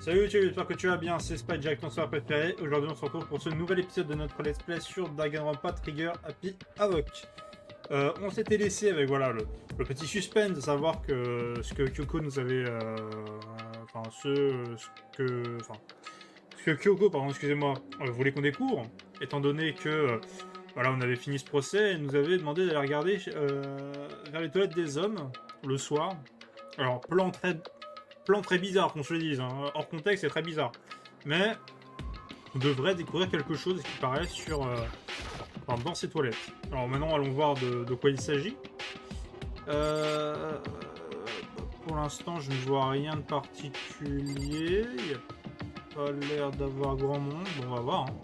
Salut YouTube, j'espère que tu vas bien, c'est Spike, directement sur la préférée. Aujourd'hui on se retrouve pour ce nouvel épisode de notre let's play sur Danganronpa Trigger Happy Havoc. On s'était laissé avec voilà le petit suspense de savoir que ce que Kyoko nous avait... ce que Kyoko, pardon, excusez-moi, voulait qu'on découvre, étant donné que voilà, on avait fini ce procès, elle nous avait demandé d'aller regarder vers les toilettes des hommes le soir. Alors, plan très bizarre, qu'on se le dise, hein. Hors contexte, c'est très bizarre. Mais on devrait découvrir quelque chose qui paraît dans ces toilettes. Alors maintenant, allons voir de quoi il s'agit. Pour l'instant, je ne vois rien de particulier. Il n'y a pas l'air d'avoir grand monde. Bon, on va voir. Hein.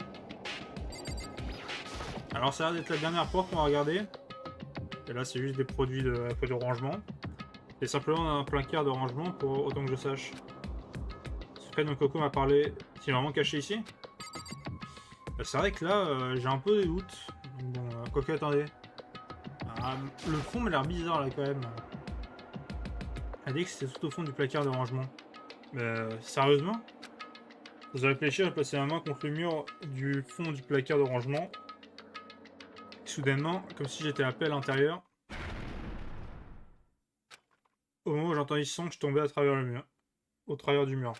Alors, ça a l'air d'être la dernière porte qu'on va regarder. Et là, c'est juste des produits de rangement. C'est simplement un placard de rangement pour autant que je sache. Secret dont Coco m'a parlé. C'est vraiment caché ici. C'est vrai que là, j'ai un peu des doutes. Bon, Coco, attendez. Ah, le fond m'a l'air bizarre là quand même. Elle a dit que c'était tout au fond du placard de rangement. Mais sérieusement? Vous avez réfléchi à passer ma main contre le mur du fond du placard de rangement. Et soudainement, comme si j'étais appelé à l'intérieur. Au moment où j'entendis ce son, je tombais à travers le mur. Au travers du mur.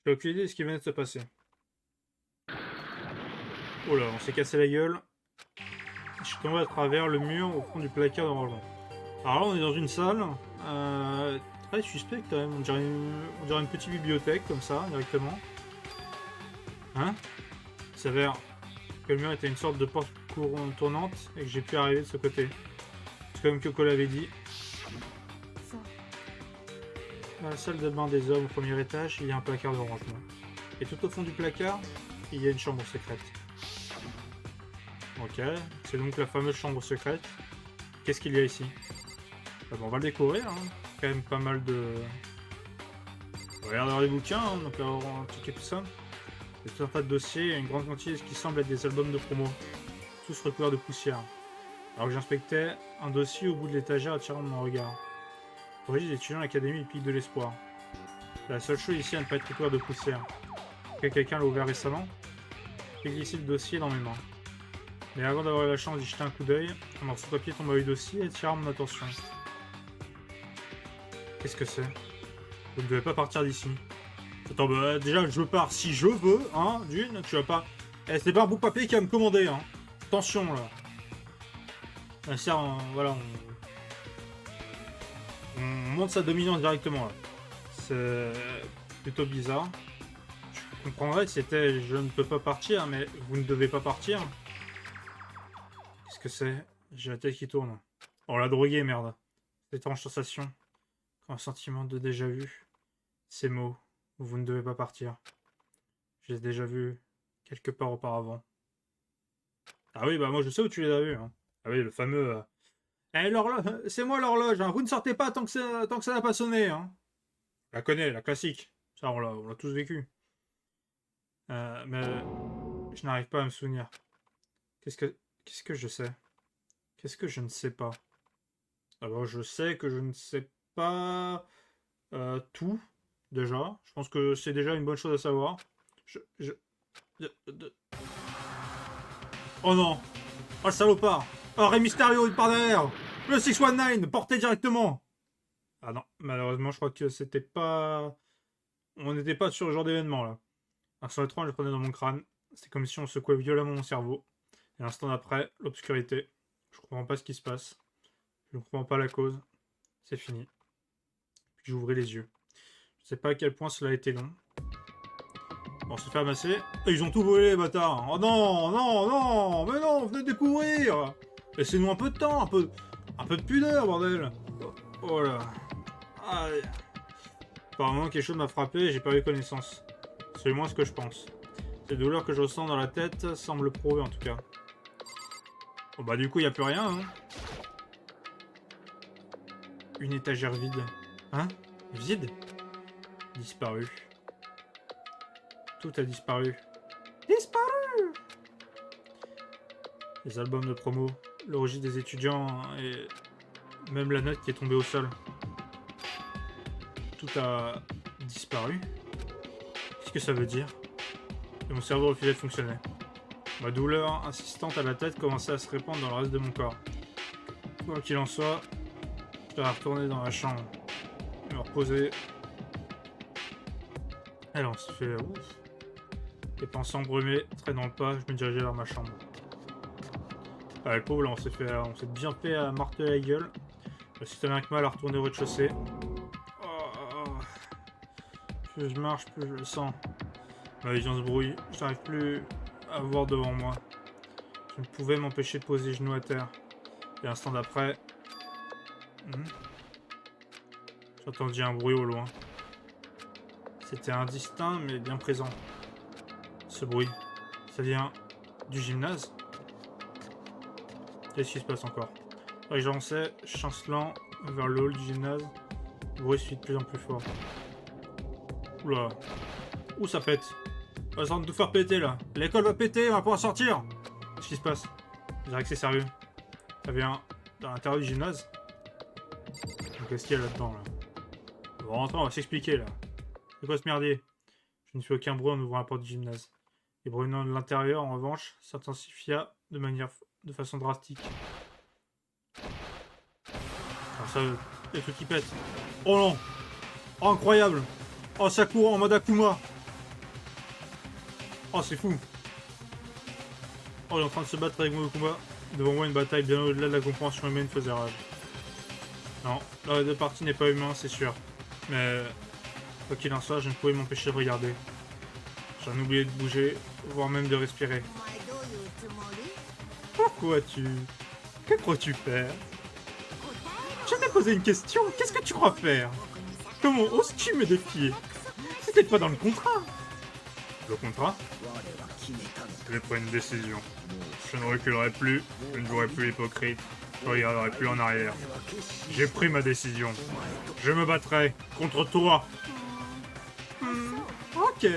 J'ai aucune idée de ce qui venait de se passer. Oh là, on s'est cassé la gueule. Je suis tombé à travers le mur au fond du placard de rangement. Alors là, on est dans une salle. Très suspect quand même. On dirait une petite bibliothèque comme ça, directement. Hein? Il s'avère que le mur était une sorte de porte tournante et que j'ai pu arriver de ce côté. C'est comme Kyoko l'avait dit. Dans la salle de bain des hommes au premier étage, il y a un placard de rangement. Et tout au fond du placard, il y a une chambre secrète. Ok, c'est donc la fameuse chambre secrète. Qu'est-ce qu'il y a ici? Bon, on va le découvrir, hein. Quand même pas mal de... On va regarder les bouquins, hein, donc on va checker tout ça. Il y a tout un tas de dossiers et une grande quantité de ce qui semble être des albums de promo. Tous recouverts de poussière. Alors que j'inspectais un dossier au bout de l'étagère attirant mon regard. Origine des étudiants à l'académie du Pic de l'Espoir. La seule chose ici à ne pas être recouvert de poussière. Que quelqu'un l'a ouvert récemment. J'ai glissé le dossier dans mes mains. Mais avant d'avoir eu la chance d'y jeter un coup d'œil, un morceau de papier tomba du dossier et attira mon attention. Qu'est-ce que c'est? Vous ne devez pas partir d'ici. Attends, bah déjà je pars si je veux, hein, d'une, tu vas pas... Eh, c'est pas un bout de papier qui va me commander, hein. Attention, là. Ça, voilà, on monte sa dominance directement, là. C'est plutôt bizarre. Je comprendrais si c'était je ne peux pas partir, mais vous ne devez pas partir. Qu'est-ce que c'est? J'ai la tête qui tourne. Oh, la droguée, merde. Cette étrange sensation. Un sentiment de déjà-vu. Ces mots. Vous ne devez pas partir. Je les ai déjà vus quelque part auparavant. Ah oui, bah moi je sais où tu les as vus. Hein. Ah oui, le fameux... Eh, l'horloge, c'est moi l'horloge, hein. Vous ne sortez pas tant que ça n'a pas sonné. Hein. Je la connais, la classique. Ça, on l'a tous vécu. Mais je n'arrive pas à me souvenir. Qu'est-ce que je sais? Qu'est-ce que je ne sais pas? Alors, je sais que je ne sais pas tout, déjà. Je pense que c'est déjà une bonne chose à savoir. Oh non! Oh le salopard! Oh, Rey Mysterio, il part derrière! Le 619, porté directement! Ah non, malheureusement, je crois que c'était pas... On n'était pas sur ce genre d'événement, là. Un son étrange, je prenais dans mon crâne. C'est comme si on secouait violemment mon cerveau. Et l'instant d'après, l'obscurité. Je comprends pas ce qui se passe. Je ne comprends pas la cause. C'est fini. Puis j'ouvrais les yeux. Je sais pas à quel point cela a été long. On se fait ramasser. Et ils ont tout volé, les bâtards. Oh non, non, non, mais non, venez découvrir. Laissez-nous un peu de temps, un peu de pudeur, bordel. Oh là. Allez. Apparemment, quelque chose m'a frappé et j'ai perdu connaissance. C'est moins ce que je pense. Ces douleurs que je ressens dans la tête semblent le prouver, en tout cas. Bon bah du coup, il n'y a plus rien, hein. Une étagère vide. Hein? Vide? Disparu. Tout a disparu. Disparu! Les albums de promo, le registre des étudiants et même la note qui est tombée au sol. Tout a disparu. Qu'est-ce que ça veut dire? Et mon cerveau refusait de fonctionner. Ma douleur insistante à la tête commençait à se répandre dans le reste de mon corps. Quoi qu'il en soit, je devais retourner dans ma chambre. Me reposer. Alors, on se fait ouf. Les pensées embrumées, traînant le pas, je me dirigeais vers ma chambre. Ah, le pauvre, là, on s'est bien fait à marteler la gueule. Si t'as bien que mal à retourner au rez-de-chaussée. Oh, plus je marche, plus je le sens. Ma vision se brouille, je n'arrive plus à voir devant moi. Je ne pouvais m'empêcher de poser les genoux à terre. Et l'instant d'après... J'entendis un bruit au loin. C'était indistinct, mais bien présent. Ce bruit, ça vient du gymnase. Qu'est-ce qui se passe encore? J'avançais, chancelant vers le hall du gymnase. Le bruit se fit de plus en plus fort. Oula. Où ça pète? On va essayer de tout faire péter là. L'école va péter, on va pouvoir sortir. Qu'est-ce qui se passe? Je dirais que c'est sérieux. Ça vient dans l'intérieur du gymnase. Qu'est-ce qu'il y a là-dedans là? On va rentrer, on va s'expliquer là. C'est quoi ce merdier? Je ne fis aucun bruit en ouvrant la porte du gymnase. Les bruits venant de l'intérieur, en revanche, s'intensifia de façon drastique. Alors ça, les trucs qui pètent. Oh non! Oh, incroyable! Oh, Sakura en mode Akuma! Oh, c'est fou! Oh, il est en train de se battre avec Monokuma. Devant moi, une bataille bien au-delà de la compréhension humaine faisait rage. Non, la deux parties n'est pas humain, c'est sûr. Mais, quoi qu'il en soit, je ne pouvais m'empêcher de regarder. J'en oublié de bouger, voire même de respirer. Pourquoi que crois-tu faire? Je t'ai posé une question, qu'est-ce que tu crois faire? Comment oses-tu me défier? C'était pas dans le contrat. Le contrat? Je prends une décision. Je ne reculerai plus, je ne jouerai plus hypocrite, je ne regarderai plus en arrière. J'ai pris ma décision. Je me battrai contre toi. Ok.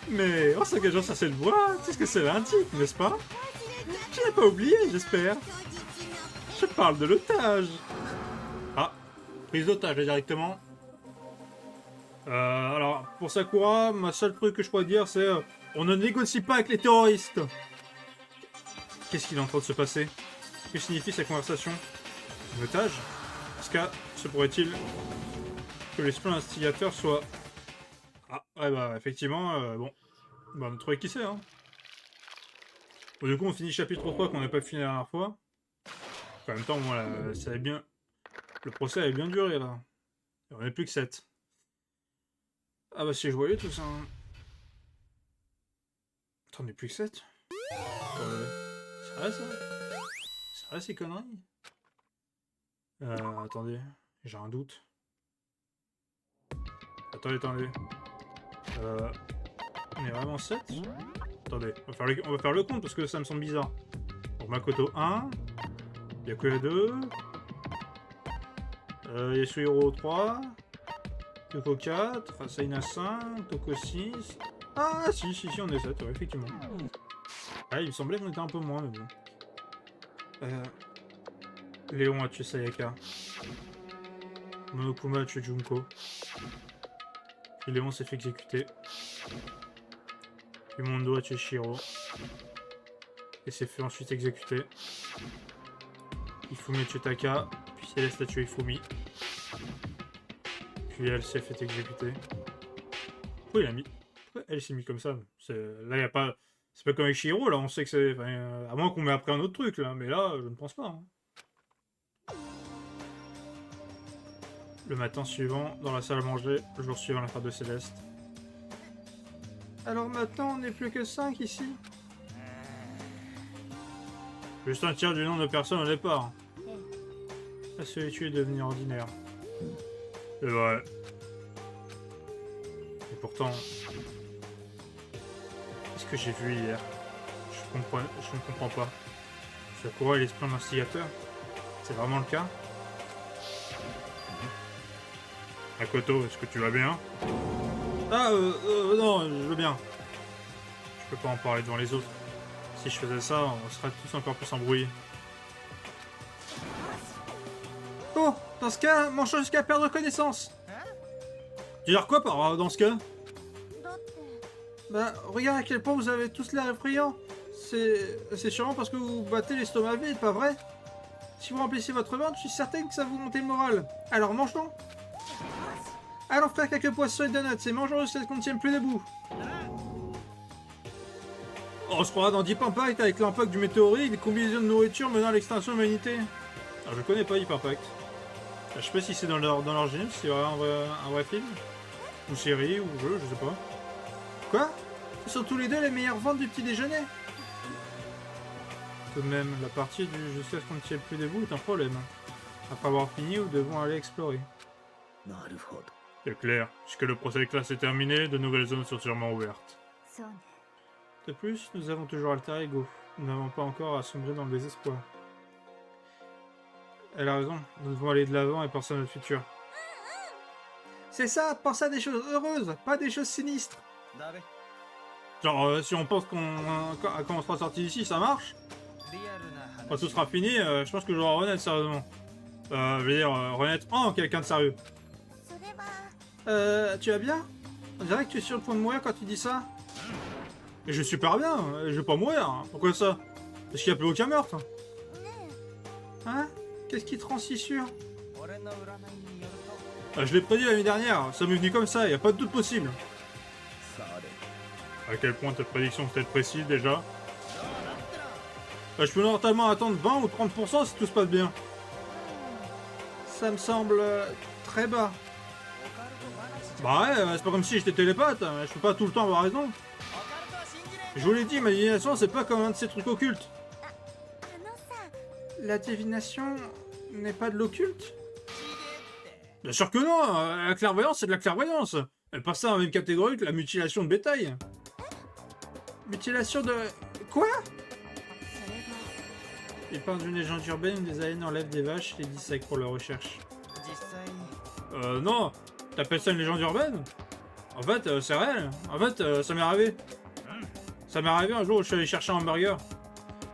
Mais en s'engageant sur cette voie, c'est ce que cela indique, n'est-ce pas? Tu n'as pas oublié, j'espère. Je parle de l'otage. Ah, prise d'otage directement. Alors, pour Sakura, ma seule truc que je pourrais dire, c'est on ne négocie pas avec les terroristes. Qu'est-ce qu'il est en train de se passer? Que signifie cette conversation? Un otage? Parce que se pourrait-il que l'esprit instigateur soit... Ah, ouais bah, effectivement, bon. Bah, on a trouvé qui c'est, hein. Bon, du coup, on finit chapitre 3 qu'on n'a pas fini la dernière fois. En même temps, moi, ça avait bien... Le procès avait bien duré, là. Et on n'est plus que 7. Ah bah, c'est joyeux, tout ça, hein. Attends, on n'est plus que 7? C'est vrai, ça? C'est vrai, ces conneries? Attendez. J'ai un doute. Attendez. On est vraiment 7? Attendez, on va faire le compte parce que ça me semble bizarre. Donc Makoto 1, Byakuya 2, Yasuhiro 3, Kyoko 4, Asaina 5, Toko 6... Ah si, on est 7, ouais, effectivement. Ah, il me semblait qu'on était un peu moins, mais bon. Léon a tué Sayaka. Monokuma a tué Junko. Puis Léon s'est fait exécuter. Puis Mondo a tué Shiro. Et s'est fait ensuite exécuter. Ifumi a tué Taka. Puis Céleste a tué Ifumi. Puis elle s'est fait exécuter. Pourquoi il a mis... Pourquoi elle s'est mis comme ça? Là, y a pas... C'est pas comme avec Shiro, là, on sait que c'est... Enfin, à moins qu'on m'ait appris un autre truc, là. Mais là, je ne pense pas. Hein. Le matin suivant, dans la salle à manger, le jour suivant l'affaire de Céleste. Alors maintenant, on n'est plus que 5 ici. Juste un tiers du nombre de personnes au départ. La solitude est devenue ordinaire. C'est vrai. Et pourtant... Qu'est-ce que j'ai vu hier? Je ne comprends pas. Sakura est l'esprit de l'instigateur? C'est vraiment le cas? Makoto, est-ce que tu vas bien? Ah, non, je veux bien. Je peux pas en parler devant les autres. Si je faisais ça, on serait tous encore plus embrouillés. Oh, dans ce cas, mange jusqu'à perdre connaissance. Tu veux dire quoi par dans ce cas? Bah, regarde à quel point vous avez tous l'air effrayants. C'est sûrement parce que vous battez l'estomac vide, pas vrai? Si vous remplissez votre ventre, je suis certaine que ça vous monte le moral. Alors mange donc. Alors frère, quelques poissons et donuts, c'est mangeant celles qu'on ne tient plus debout. On se croira dans Deep Impact avec l'impact du météorite, des combinaisons de nourriture menant à l'extinction de l'humanité. Alors je connais pas Deep Impact. Je sais pas si c'est dans leur génie, si c'est vraiment un vrai film. Ou série, ou jeu, je sais pas. Quoi? Ce sont tous les deux les meilleures ventes du petit déjeuner. Tout de même, la partie du je sais ce qu'on ne tient plus debout est un problème. Après avoir fini, nous devons aller explorer. C'est clair. Puisque le procès de classe est terminé, de nouvelles zones sont sûrement ouvertes. De plus, nous avons toujours Alter Ego. Nous n'avons pas encore à sombrer dans le désespoir. Elle a raison, nous devons aller de l'avant et penser à notre futur. C'est ça, penser à des choses heureuses, pas des choses sinistres. Genre, si on pense quand on sera sorti d'ici, ça marche. Quand tout sera fini, je pense que je vais renaître sérieusement. Je veux dire, renaître en quelqu'un de sérieux. Tu vas bien? On dirait que tu es sur le point de mourir quand tu dis ça. Et je vais super bien, je vais pas mourir. Pourquoi ça? Parce qu'il n'y a plus aucun meurtre. Hein? Qu'est-ce qui te rend si sûr? Je l'ai prédit l'année dernière, ça m'est venu comme ça, y a pas de doute possible. À quel point ta prédiction peut être précise déjà? Je peux notamment attendre 20 ou 30% si tout se passe bien. Ça me semble très bas. Bah ouais, c'est pas comme si j'étais télépathe, je peux pas tout le temps avoir raison. Je vous l'ai dit, ma divination c'est pas comme un de ces trucs occultes. La divination n'est pas de l'occulte? Bien sûr que non, la clairvoyance c'est de la clairvoyance. Elle passe ça dans la même catégorie que la mutilation de bétail. Mutilation de... Quoi? Il parle d'une légende urbaine où des aliens enlèvent des vaches et les dissèquent pour leur recherche. Non, t'appelles ça une légende urbaine? En fait, c'est réel. En fait, ça m'est arrivé. Ça m'est arrivé un jour où je suis allé chercher un hamburger.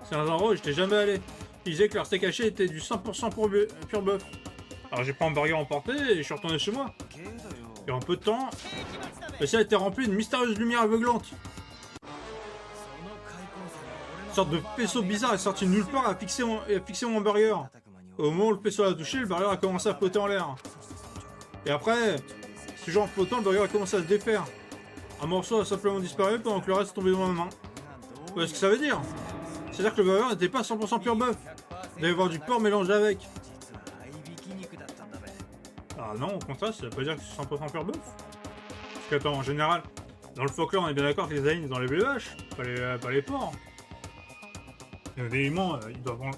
C'est un endroit où j'étais jamais allé. Ils disaient que leur steak haché était du 100% pur bœuf. Alors j'ai pris un hamburger emporté et je suis retourné chez moi. Et en peu de temps, le ciel était rempli d'une mystérieuse lumière aveuglante. Une sorte de faisceau bizarre est sorti de nulle part et a fixé mon hamburger. Au moment où le faisceau a touché, le burger a commencé à flotter en l'air. Et après, toujours en flottant, le burger a commencé à se défaire. Un morceau a simplement disparu pendant que le reste est tombé dans ma main. Vous voyez ce que ça veut dire? C'est-à-dire que le burger n'était pas 100% pur bœuf. Il devait y avoir du porc mélangé avec. Ah non, au contraire, ça veut pas dire que c'est 100% pur bœuf. Parce qu'attends, en général, dans le folklore, on est bien d'accord que les aliens ils enlèvent les vaches, pas les porcs. Évidemment, ils doivent en...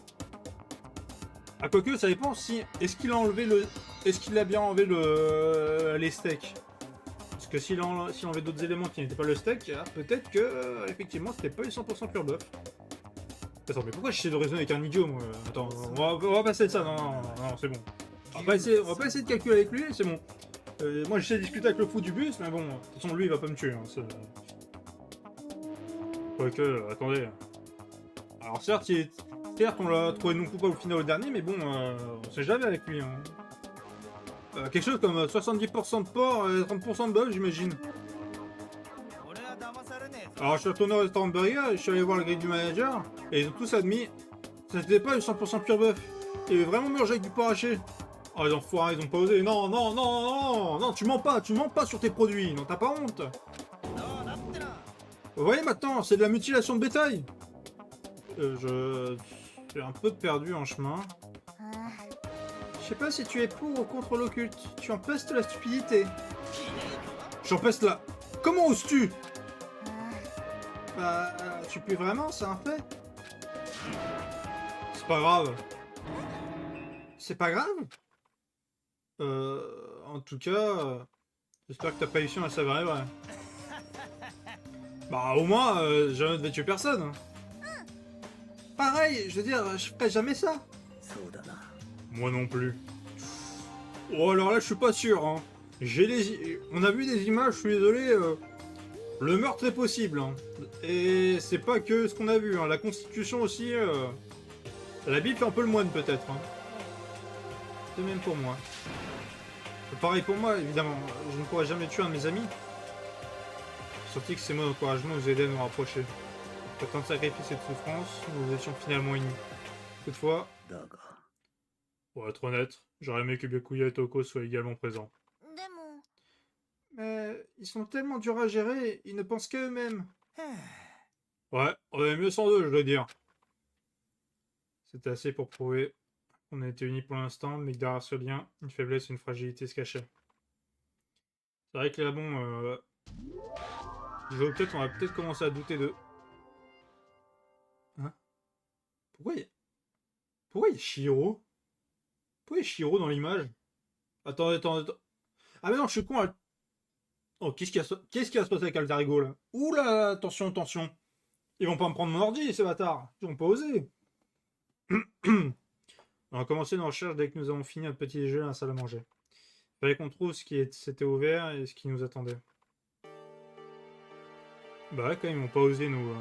Ah, quoique, ça dépend si... Est-ce qu'il a enlevé le... Est-ce qu'il a bien enlevé les steaks? Parce que s'il a enlevé d'autres éléments qui n'étaient pas le steak, peut-être que, effectivement, c'était pas du 100% pur bœuf. Attends, mais pourquoi j'essaie de raisonner avec un idiot, moi? Attends, on va passer de ça, non, c'est bon. On va pas essayer de calculer avec lui, c'est bon. Moi, j'essaie de discuter avec le fou du bus, mais bon, de toute façon, lui, il va pas me tuer. Hein, quoique, attendez... Alors certes, on l'a trouvé non coupable au final au dernier, mais bon, on sait jamais avec lui. Hein. Quelque chose comme 70% de porc et 30% de bœuf, j'imagine. Alors je suis retourné au restaurant de burger, je suis allé voir le grille du manager, et ils ont tous admis, ça n'était pas du 100% pur bœuf. Il avait vraiment mangé avec du porc haché. Oh les enfoirés, ils ont pas osé. Non, tu mens pas sur tes produits, non t'as pas honte. Vous voyez maintenant, c'est de la mutilation de bétail. Je suis un peu perdu en chemin. Je sais pas si tu es pour ou contre l'occulte. Tu empestes la stupidité. J'empeste la... Comment oses-tu? Bah, tu peux vraiment, c'est un fait. C'est pas grave. C'est pas grave? En tout cas, j'espère que ta parution elle s'avérait vraie. Bah, au moins, jamais ne devais tuer personne. Pareil, je veux dire, je ferais jamais ça. Moi non plus. Oh, alors là, je suis pas sûr. Hein. On a vu des images, je suis désolé. Le meurtre est possible. Hein. Et c'est pas que ce qu'on a vu. Hein. La Constitution aussi. La Bible fait un peu le moine, peut-être. Hein. C'est même pour moi. Pareil pour moi, évidemment. Je ne pourrais jamais tuer un de mes amis. Surtout que ces mots d'encouragement nous aidaient à nous rapprocher. Après tant de sacrifices et de souffrances, nous étions finalement unis. Toutefois, pour être honnête, j'aurais aimé que Byakuya et Toko soient également présents. Mais ils sont tellement durs à gérer, ils ne pensent qu'à eux-mêmes. Ouais, on est mieux sans eux, je dois dire. C'était assez pour prouver qu'on était unis pour l'instant, mais que derrière ce lien, une faiblesse et une fragilité se cachaient. C'est vrai que là, bon, on va peut-être commencer à douter d'eux. Hein? Pourquoi il y a Shiro? Pourquoi il y a Shiro dans l'image? Attendez. Ah mais non, je suis con. Oh, qu'est-ce qui va se passer avec Alter Ego, là? Oula, attention. Ils vont pas me prendre mon ordi, ces bâtards. Ils vont pas oser. On va commencer nos recherches dès que nous avons fini notre petit déjeuner dans la salle à manger. Il fallait qu'on trouve ce qui s'était ouvert et ce qui nous attendait. Bah ouais, quand même, ils vont pas oser nous...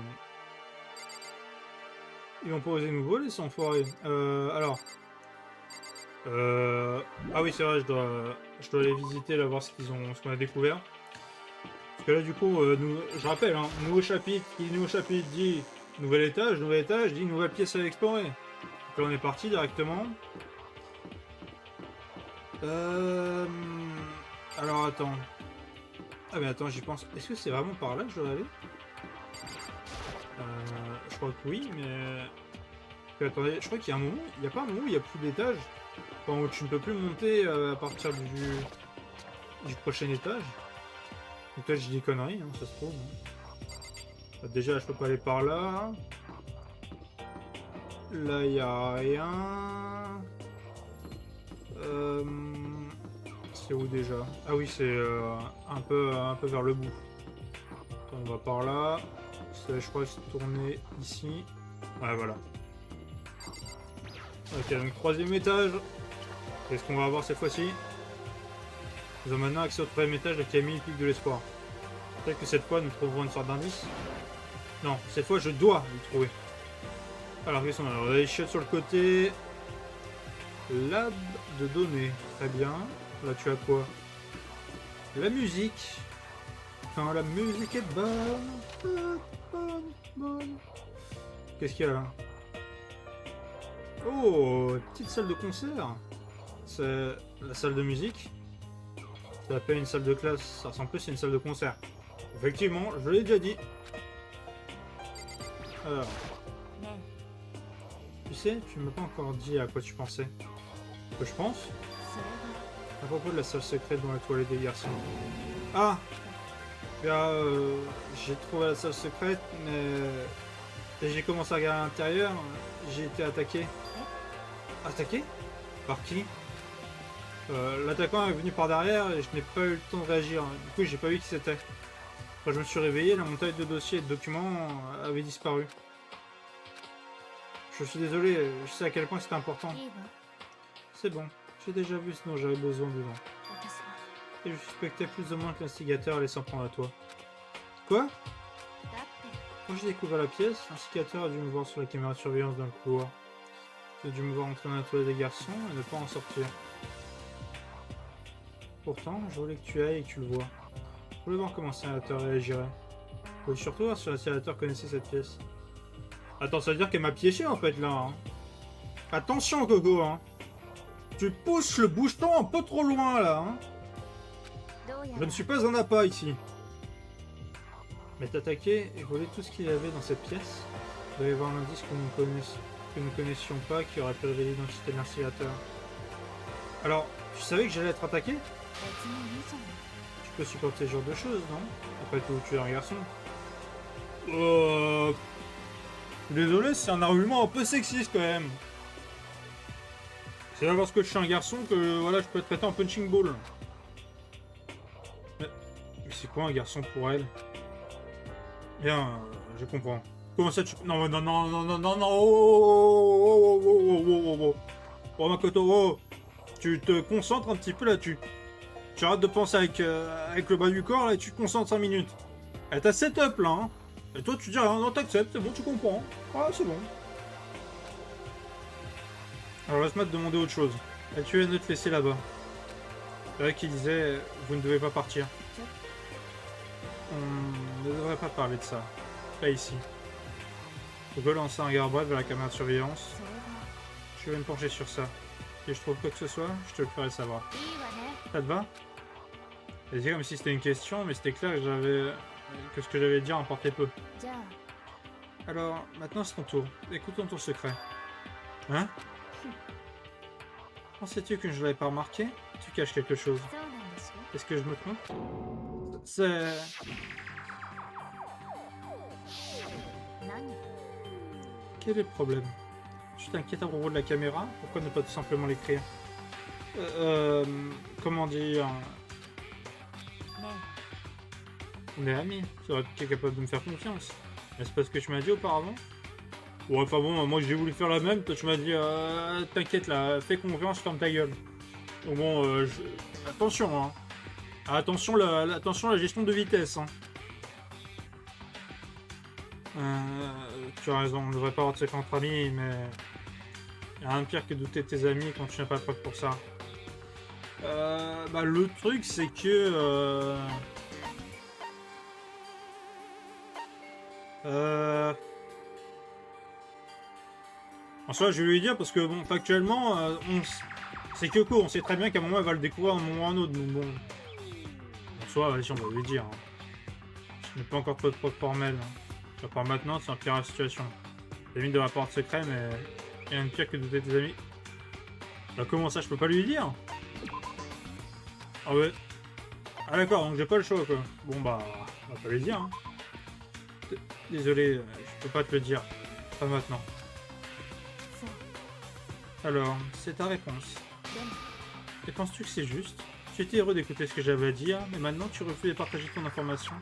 Ils vont pas oser nous voler, sans enfoirés. Alors... Ah oui, c'est vrai, je dois aller visiter, là, voir ce qu'on a découvert. Parce que là, du coup, je rappelle, hein, nouveau chapitre dit nouvel étage dit nouvelle pièce à explorer. Donc là, on est parti directement. Alors, attends. Ah, mais attends, j'y pense. Est-ce que c'est vraiment par là que je dois aller? Je crois que oui, mais... Attendez, je crois qu'il y a un moment... Il n'y a pas un moment où il n'y a plus d'étage? Enfin, où tu ne peux plus monter à partir du prochain étage. Donc là, je dis des conneries, hein, ça se trouve. Déjà, je peux pas aller par là. Là, il n'y a rien. C'est où déjà? Ah oui, c'est un peu vers le bout. Attends, on va par là. Ça, je crois que c'est tourné ici. Ouais, voilà. Ok, donc troisième étage. Qu'est-ce qu'on va avoir cette fois-ci? Nous avons maintenant accès au troisième étage de Camille, pic de l'espoir. Peut-être que cette fois, nous trouverons une sorte d'indice. Non, cette fois, je dois le trouver. Alors, qu'est-ce qu'on a? On a les chiottes sur le côté. Lab de données. Très bien. Là, tu as quoi? La musique. Quand la musique est bonne. Bonne. Qu'est-ce qu'il y a là? Oh, petite salle de concert. C'est la salle de musique. Ça s'appelle une salle de classe. Ça ressemble plus à une salle de concert. Effectivement, je l'ai déjà dit. Alors. Tu sais, tu ne m'as pas encore dit à quoi tu pensais. Que je pense? À propos de la salle secrète dans la toilette des garçons. Ah! J'ai trouvé la salle secrète, mais j'ai commencé à regarder à l'intérieur. J'ai été attaqué. Attaqué? Par qui? L'attaquant est venu par derrière et je n'ai pas eu le temps de réagir. Du coup, j'ai pas vu qui c'était. Quand je me suis réveillé, la montagne de dossiers et de documents avait disparu. Je suis désolé, je sais à quel point c'était important. C'est bon, j'ai déjà vu ce dont j'avais besoin dedans. Et je suspectais plus ou moins que l'instigateur allait s'en prendre à toi. Quoi? Quand j'ai découvert la pièce, l'instigateur a dû me voir sur la caméra de surveillance dans le couloir. Il a dû me voir entrer dans la toilette des garçons et ne pas en sortir. Pourtant, je voulais que tu ailles et que tu le vois. Je voulais voir comment l'installateur réagirait. Je voulais surtout voir si l'installateur connaissait cette pièce. Attends, ça veut dire qu'elle m'a piégé en fait là. Hein. Attention Coco, hein. Tu pousses le boucheton un peu trop loin là. Hein. Je ne suis pas un appât ici. Mais t'attaquer et voler tout ce qu'il y avait dans cette pièce, il doit y avoir un indice que nous ne connaissions pas qui aurait pu révéler l'identité de l'instigateur. Alors, tu savais que j'allais être attaqué? Tu peux supporter ce genre de choses, non? Après tout, tu es un garçon. Désolé, c'est un argument un peu sexiste quand même. C'est pas parce que je suis un garçon que voilà, je peux être traité en punching ball. Mais c'est quoi un garçon pour elle? Bien, je comprends. Comment ça tu... Non, oh Makoto, oh. Tu te concentres un petit peu là-dessus. Tu arrêtes de penser avec le bas du corps là et tu te concentres 5 minutes. Elle t'a setup là, hein. Et toi tu dis rien, non t'acceptes, c'est bon, tu comprends. Ah c'est bon. Alors laisse-moi te demander autre chose. As-tu une autre fessée là-bas? C'est vrai qu'il disait, vous ne devez pas partir. On ne devrais pas parler de ça. Pas ici. Je peux lancer un regard bref vers la caméra de surveillance. そうい Je vais me pencher sur ça. Si je trouve quoi que ce soit, je te le ferai savoir. えばいいわね Ça te va? C'est comme si c'était une question, mais c'était clair que ce que j'avais à dire importait peu. じゃあ Alors, maintenant c'est ton tour. Écoutons ton secret. Hein? Pensais-tu que je l'avais pas remarqué? Tu caches quelque chose. そうなんでしょ Est-ce que je me trompe? C'est... 何 Quel est le problème? Tu t'inquiètes à propos de la caméra? Pourquoi ne pas tout simplement l'écrire? Comment dire? ね On est amis. Tu aurais été capable de me faire confiance. Est-ce pas ce que tu m'as dit auparavant? Ouais, enfin bon, moi j'ai voulu faire la même. Toi tu m'as dit, t'inquiète là, fais confiance, ferme ta gueule. Donc bon, attention, hein. Attention attention la gestion de vitesse, hein. Tu as raison, on ne devrait pas avoir de secret entre amis, mais... Il y a rien de pire que douter de tes amis quand tu n'as pas de preuve pour ça. Bah le truc c'est que... En soi, je vais lui dire parce que bon, factuellement, c'est Kyoko, on sait très bien qu'à un moment elle va le découvrir à un moment ou à un autre, donc bon. En soi, vas-y, on va lui dire. Hein. Je n'ai pas encore trop de preuves formelles. Hein. À part maintenant, c'est empirer la situation. Limite de rapport secret, mais il y a rien de pire que douter de tes amis. Bah, comment ça, je peux pas lui dire? Ah ouais. Ah d'accord, donc j'ai pas le choix quoi. Bon bah, on va pas lui dire. Hein. Désolé, je peux pas te le dire. Pas maintenant. そう Alors, c'est ta réponse. でも Et penses-tu que c'est juste? Tu étais heureux d'écouter ce que j'avais à dire, mais maintenant tu refuses de partager ton information.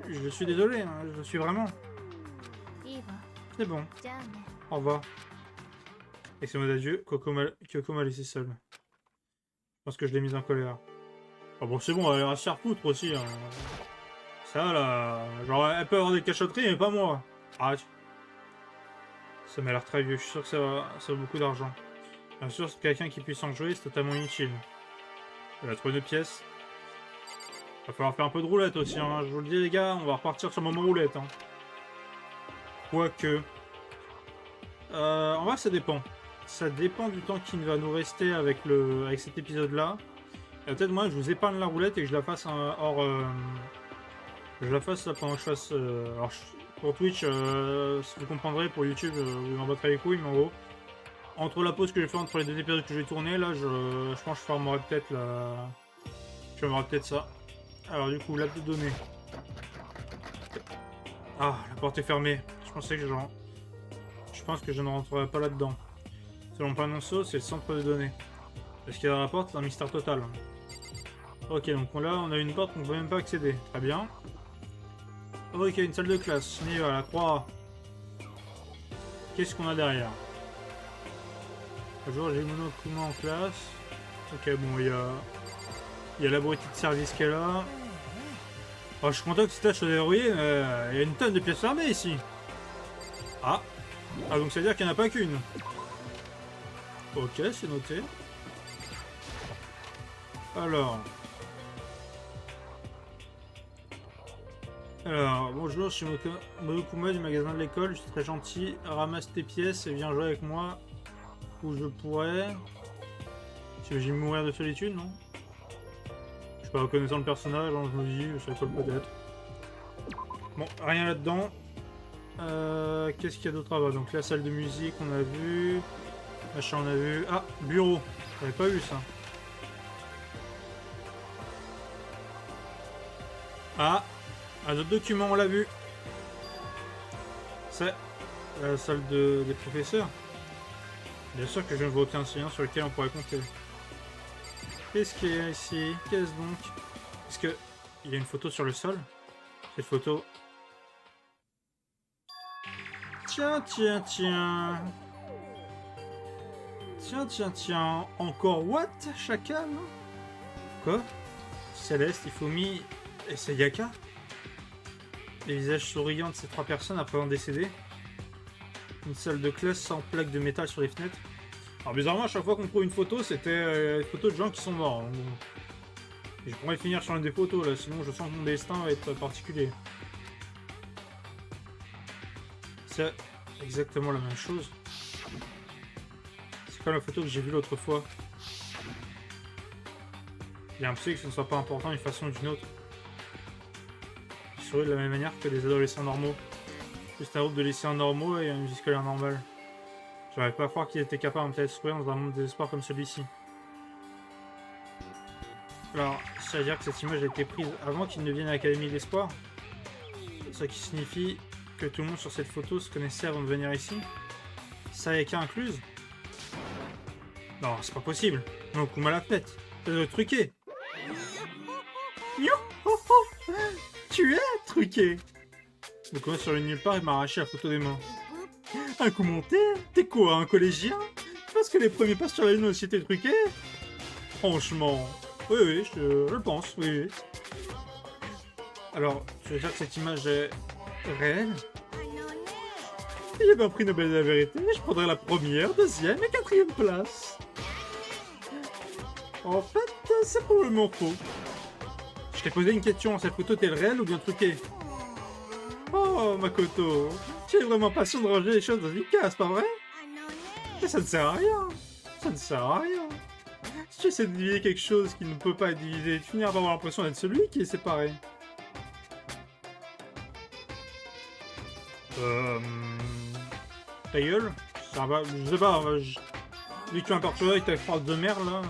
Je suis désolé, hein, je suis vraiment. いいわ C'est bon, じゃあね au revoir. Et ce mot d'adieu, Kyoko m'a laissé seul. Je pense que je l'ai mise en colère. Ah bon, c'est bon, elle va se faire foutre aussi. Hein. Ça là, genre elle peut avoir des cachotteries, mais pas moi. Arrête. Ça m'a l'air très vieux, je suis sûr que ça vaut beaucoup d'argent. Bien sûr, c'est quelqu'un qui puisse en jouer, c'est totalement inutile. Elle a trouvé une pièce. Va falloir faire un peu de roulette aussi, hein. Je vous le dis les gars, on va repartir sur le moment roulette. Hein. Quoique... en vrai, ça dépend. Ça dépend du temps qui va nous rester avec cet épisode-là. Peut-être moi, je vous épargne la roulette et que je la fasse hors... je la fasse là pendant que je fasse... alors, pour Twitch, vous comprendrez, pour YouTube, vous m'en battrez les couilles, mais en gros... Entre la pause que j'ai fait entre les deux épisodes que j'ai tourné, là, je pense que je fermerai peut-être la... Je fermerai peut-être ça. Alors du coup, l'app de données. Ah, la porte est fermée. Je pensais que je pense que je ne rentrerai pas là-dedans. Selon Panonceau, c'est le centre de données. Est-ce qu'il y a dans la porte? C'est un mystère total. Ok, donc là, on a une porte qu'on ne peut même pas accéder. Très bien. Ok, une salle de classe. On y va, la 3A. Qu'est-ce qu'on a derrière? Bonjour, j'ai Monokuma en classe. Ok, bon, il y a l'abruti de service qui est là. Oh, je suis content que cette tâche soit déverrouillée, mais il y a une tonne de pièces fermées ici. Ah. Ah, donc ça veut dire qu'il n'y en a pas qu'une. Ok, c'est noté. Alors, bonjour, je suis Monokuma du magasin de l'école. Je suis très gentil. Ramasse tes pièces et viens jouer avec moi. Où je pourrais... J'imagine mourir de solitude, non? Je suis pas reconnaissant le personnage, hein, je me dis, je sais pas peut-être. Bon, rien là-dedans. Qu'est-ce qu'il y a d'autre à voir? Donc la salle de musique, on a vu. Machin, on a vu. Ah, bureau. J'avais pas vu ça. Ah, un autre document, on l'a vu. C'est la salle des professeurs. Bien sûr que je ne vois aucun sign sur lequel on pourrait compter. Qu'est-ce qu'il y a ici? Qu'est-ce donc? Est-ce que il y a une photo sur le sol? Cette photo. Tiens, tiens, tiens. Tiens, tiens, tiens. Encore what? Chacal? Quoi? Céleste, Ifumi et Sayaka? Les visages souriants de ces trois personnes après avoir décédé. Une salle de classe sans plaque de métal sur les fenêtres. Alors bizarrement, à chaque fois qu'on trouve une photo, c'était une photo de gens qui sont morts. Et je pourrais finir sur une des photos là, sinon je sens que mon destin va être particulier. C'est exactement la même chose. C'est quoi la photo que j'ai vue l'autre fois? Il est impossible que ce ne soit pas important d'une façon ou d'une autre. Il sourit de la même manière que les adolescents normaux. Juste un groupe de lycéens normaux et une vie scolaire normale. J'arrive pas à croire qu'il était capable de sourire dans un monde de désespoir comme celui-ci. Alors, ça veut dire que cette image a été prise avant qu'il ne vienne à l'Académie d'Espoir. Ce qui signifie que tout le monde sur cette photo se connaissait avant de venir ici. Sayaka incluse. Non, c'est pas possible. Non, Kuma l'a faite. Ça doit être truqué. Yo-ho-ho. Tu es truqué. Le Kuma sur le nulle part, il m'a arraché la photo des mains. Un commentaire? T'es quoi, un collégien? Parce que les premiers pas sur la lune aussi étaient truqués? Franchement... Oui, je le pense, oui. Alors, tu veux dire que cette image est réelle? Il y avait un prix Nobel de la vérité, je prendrais la première, deuxième et quatrième place. En fait, c'est probablement faux. Je t'ai posé une question, cette photo est-elle réelle ou bien truquée? Oh, Makoto, tu es vraiment patient de ranger les choses dans une case, pas vrai? Mais ça ne sert à rien. Ça ne sert à rien. Si tu essaies de diviser quelque chose qui ne peut pas être divisé, tu finiras par avoir l'impression d'être celui qui est séparé. Ta gueule? Ça va, je sais pas, vu que tu es un perturbé avec ta phrase de merde là.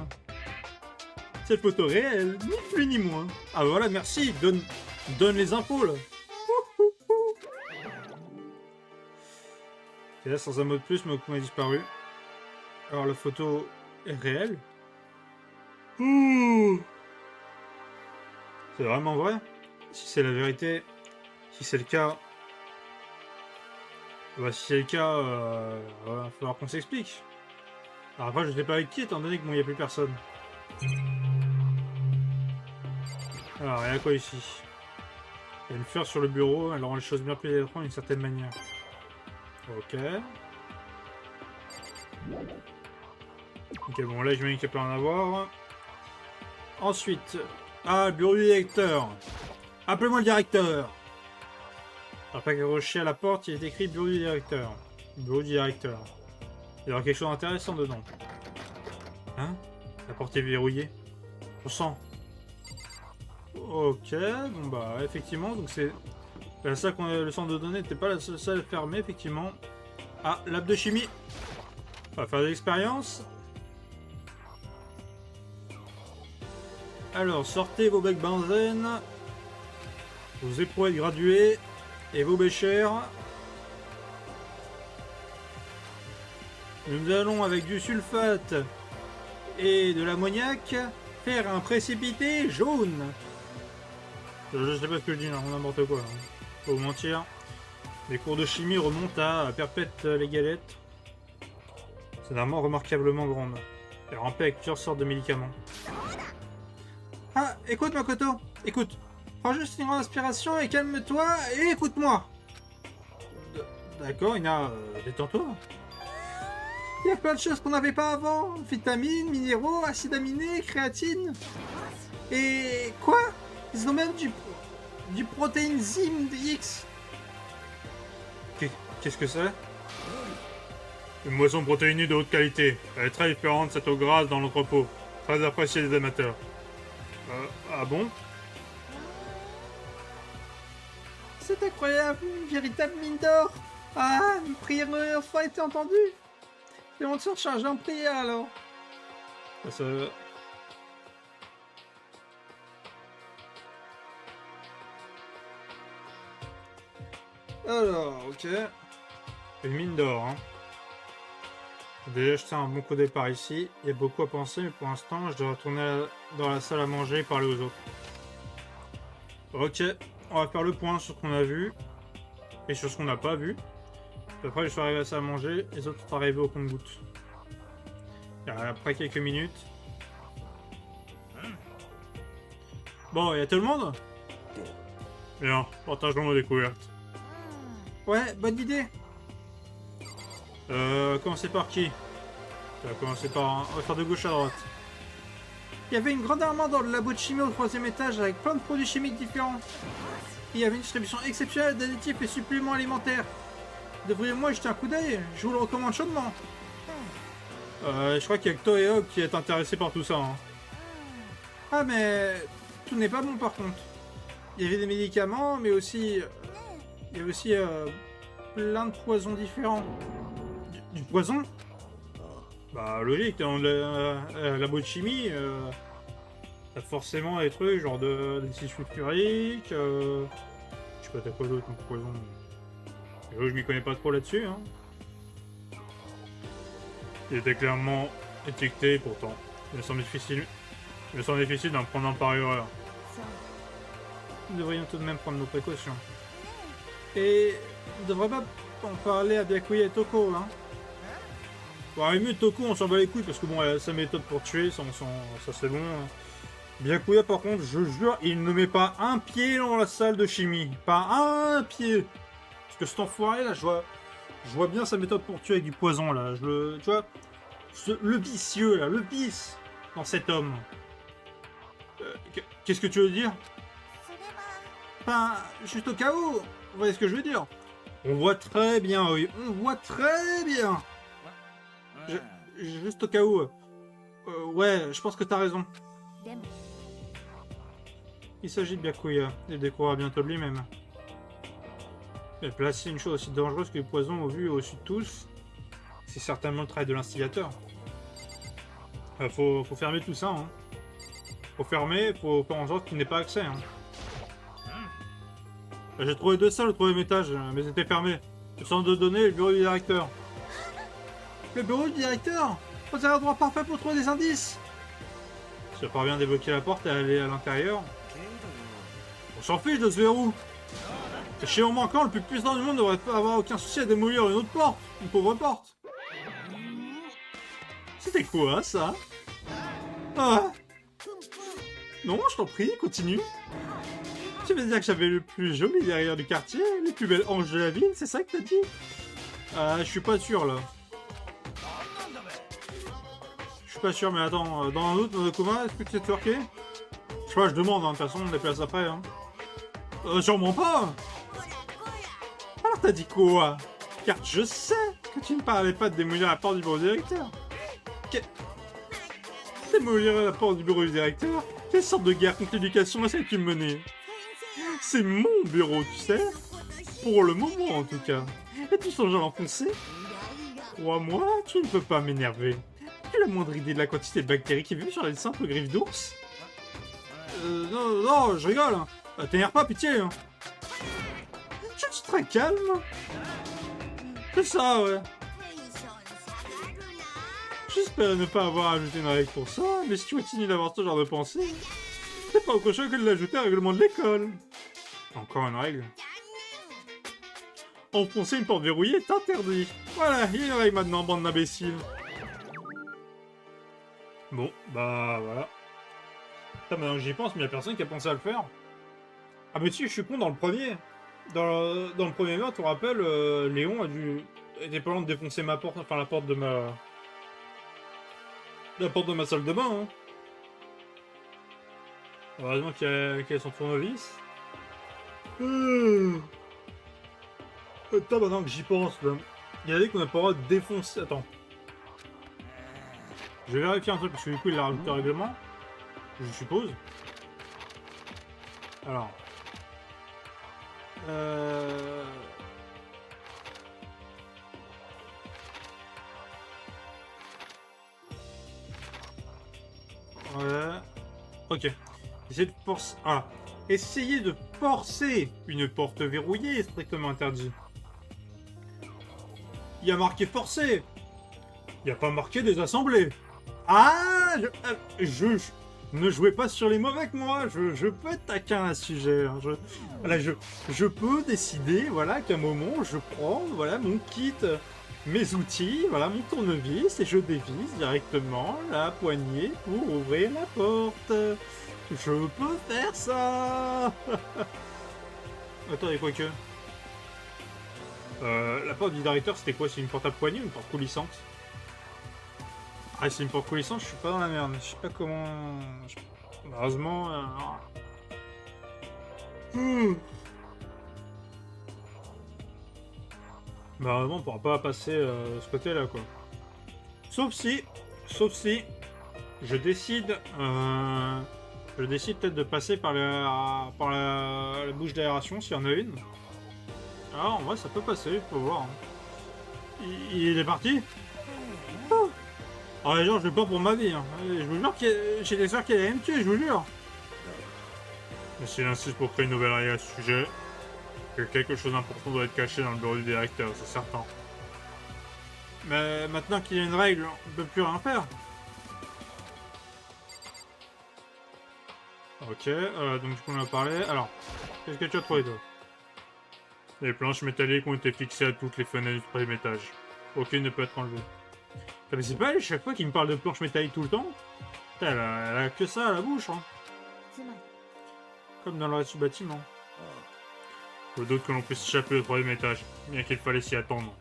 Cette photo réelle, ni plus ni moins. Ah voilà, merci, donne les infos là. Et là, sans un mot de plus, mon coup a disparu. Alors la photo est réelle? Ouh. C'est vraiment vrai? Si c'est la vérité, si c'est le cas... Bah si c'est le cas, va falloir qu'on s'explique. Alors après je sais pas avec qui étant donné que bon y a plus personne. Alors il y a quoi ici? Il y a une fleur sur le bureau, elle rend les choses bien plus élégantes d'une certaine manière. Ok. Ok bon là j'imagine qu'il peut en avoir. Ensuite, le bureau du directeur. Appelez-moi le directeur. Après qu'accroché à la porte, il est écrit bureau du directeur. Bureau du directeur. Il y aura quelque chose d'intéressant dedans. Hein? La porte est verrouillée. On sent. Ok, bon bah effectivement, donc c'est la salle qu'on a, le centre de données n'était pas la seule salle fermée effectivement. Ah, lab de chimie. On va faire des expériences. Alors, sortez vos becs benzène, vos éprouvettes graduées et vos béchers. Nous allons, avec du sulfate et de l'ammoniac, faire un précipité jaune. Je sais pas ce que je dis, n'importe quoi. Hein. Faut vous mentir. Les cours de chimie remontent à Perpète les Galettes. C'est vraiment remarquablement grande. Elle remplie avec plusieurs sortes de médicaments. Ah, écoute Makoto, écoute. Prends juste une grande inspiration et calme-toi et écoute-moi. D'accord, Ina, détends-toi. Il y a plein de choses qu'on n'avait pas avant. Vitamines, minéraux, acides aminés, créatine. Et quoi? Ils ont même du protéine-zyme X. Qu'est-ce que c'est? Une moisson protéinée de haute qualité. Elle est très différente de cette eau grasse dans l'entrepôt. Très appréciée des amateurs. Ah bon? C'est incroyable, une véritable mine d'or. Ah, une prière a enfin été entendue. Et on se recharge en prière alors. Ça... Alors, ok. Une mine d'or, hein. J'ai déjà jeté un bon coup d'œil par ici. Il y a beaucoup à penser, mais pour l'instant, je dois retourner dans la salle à manger et parler aux autres. Ok, on va faire le point sur ce qu'on a vu et sur ce qu'on n'a pas vu. Puis après, je suis arrivé à la salle à manger, les autres sont arrivés au compte-gouttes. Après quelques minutes. Bon, il y a tout le monde? Bien, partageons nos découvertes. Ouais, bonne idée. Commencer par qui? Ça va commencer par... On va faire de gauche à droite. Il y avait une grande armoire dans le labo de chimie au 3e étage avec plein de produits chimiques différents. Il y avait une distribution exceptionnelle d'additifs et suppléments alimentaires. Devriez-moi jeter un coup d'œil? Je vous le recommande chaudement. Je crois qu'il y a que toi et Hog qui est intéressé par tout ça. Hein. Ah, mais tout n'est pas bon par contre. Il y avait des médicaments, mais aussi... il y avait aussi plein de poisons différents. Du poison? Bah, logique, dans le labo de chimie, t'as forcément des trucs genre des acides sulfuriques, je sais pas, t'as quoi d'autre comme poison? Je m'y connais pas trop là-dessus, hein. Il était clairement étiqueté pourtant. Il me semble difficile d'en prendre un par erreur. そう Nous devrions tout de même prendre nos précautions. Et on ne devrait pas en parler à Byakuya et Toko, hein. Bon, mieux Toko, on s'en bat les couilles parce que bon, elle a sa méthode pour tuer, ça c'est bon. Byakuya, par contre, je jure, il ne met pas un pied dans la salle de chimie. Pas un pied. Parce que cet enfoiré là, je vois bien sa méthode pour tuer avec du poison là. Tu vois, le vicieux là, le vice dans cet homme. Qu'est-ce que tu veux dire? それは Enfin, juste au cas où, vous voyez ce que je veux dire? On voit très bien, oui, on voit très bien. Juste au cas où. Ouais, je pense que t'as raison. でも Il s'agit de Byakuya, il découvrira bientôt de lui-même. Mais placer une chose aussi dangereuse que le poison au vu et au su de tous, c'est certainement le travail de l'instigateur. Faut fermer tout ça, hein. Faut fermer, faut faire en sorte qu'il n'ait pas accès, hein. J'ai trouvé deux salles au troisième étage, mais elles étaient fermées. Le centre de données et le bureau du directeur. Le bureau du directeur? Vous avez l'endroit parfait pour trouver des indices. Si je parviens à débloquer la porte et à aller à l'intérieur, on s'en fiche de ce verrou. Et chez mon manquant, le plus puissant du monde ne devrait pas avoir aucun souci à démolir une autre porte. Une pauvre porte. C'était quoi, ça? Ah. Non, je t'en prie, continue. Tu veux dire que j'avais le plus joli derrière du quartier, les plus belles hanches de la ville, c'est ça que t'as dit? Je suis pas sûr, là. Je suis pas sûr, mais attends, dans un autre Monokuma, est-ce que tu sais twerker? Je sais pas, je demande, hein, de toute façon, on déplace après, hein. Sûrement pas. Alors t'as dit quoi? Car je sais que tu ne parlais pas de démolir la porte du bureau du directeur. Démolir la porte du bureau du directeur? Quelle sorte de guerre contre l'éducation est-ce que tu me menais? C'est mon bureau, tu sais. Pour le moment, en tout cas. Et tu songes à l'enfoncer? Crois-moi, tu ne peux pas m'énerver. Tu as la moindre idée de la quantité de bactéries qui vivent sur les simples griffes d'ours? Non, non, je rigole. T'énerve pas, pitié. Hein. Je suis très calme. C'est ça, ouais. J'espère ne pas avoir ajouté une règle pour ça, mais si tu continues d'avoir ce genre de pensée, c'est pas autre chose que de l'ajouter au règlement de l'école. Encore une règle. Enfoncer une porte verrouillée est interdit. Voilà, il y a une règle maintenant, bande d'imbéciles. Bon, bah voilà. Putain, maintenant que j'y pense, mais il y a personne qui a pensé à le faire. Ah mais si, je suis con dans le premier. Dans le premier meurtre, tu te rappelles, Léon était pas loin de défoncer ma porte, enfin la porte de ma... La porte de ma salle de bain, hein. Heureusement qu'il y a son tournevis. Attends, maintenant que j'y pense, là. Il a dit qu'on n'a pas le droit de défoncer... Attends. Je vais vérifier un truc, parce que du coup, il a rajouté un règlement. Je suppose. Alors... Ouais. Ok. Essayez de forcer... Voilà. Essayer de forcer une porte verrouillée est strictement interdit. Il y a marqué forcer. Il n'y a pas marqué désassemblé. Ah, ne jouez pas sur les mots avec moi. Je peux être taquin à ce sujet. Hein. Voilà, je peux décider, voilà, qu'à un moment, je prends, voilà, mon kit, mes outils, voilà, mon tournevis, et je dévisse directement la poignée pour ouvrir la porte. Je peux faire ça. Attendez, quoique. La porte du directeur, c'était quoi? C'est une porte à poignée ou une porte coulissante? Ah, c'est une porte coulissante, je suis pas dans la merde. Je sais pas comment... Heureusement... Bah non, on pourra pas passer ce côté-là, quoi. Sauf si, je décide, peut-être de passer par la bouche d'aération, s'il y en a une. Ah, en vrai, ça peut passer, faut voir. Hein. Il est parti. Ah, genre, je vais pas pour ma vie. Hein. Je vous jure que j'ai des soeurs qui allaient me tuer, je vous jure. Mais s'il insiste pour créer une nouvelle règle à ce sujet, que quelque chose d'important doit être caché dans le bureau du directeur, c'est certain. Mais maintenant qu'il y a une règle, on ne peut plus rien faire. Ok, donc du coup on en a parlé. Alors, qu'est-ce que tu as trouvé toi? Les planches métalliques ont été fixées à toutes les fenêtres du troisième étage. Aucune ne peut être enlevée. Mais c'est pas elle, chaque fois qu'il me parle de planches métalliques tout le temps. Putain, elle a que ça à la bouche, hein. つまり Comme dans le reste du bâtiment. Peu doute que l'on puisse échapper au troisième étage, bien qu'il fallait s'y attendre.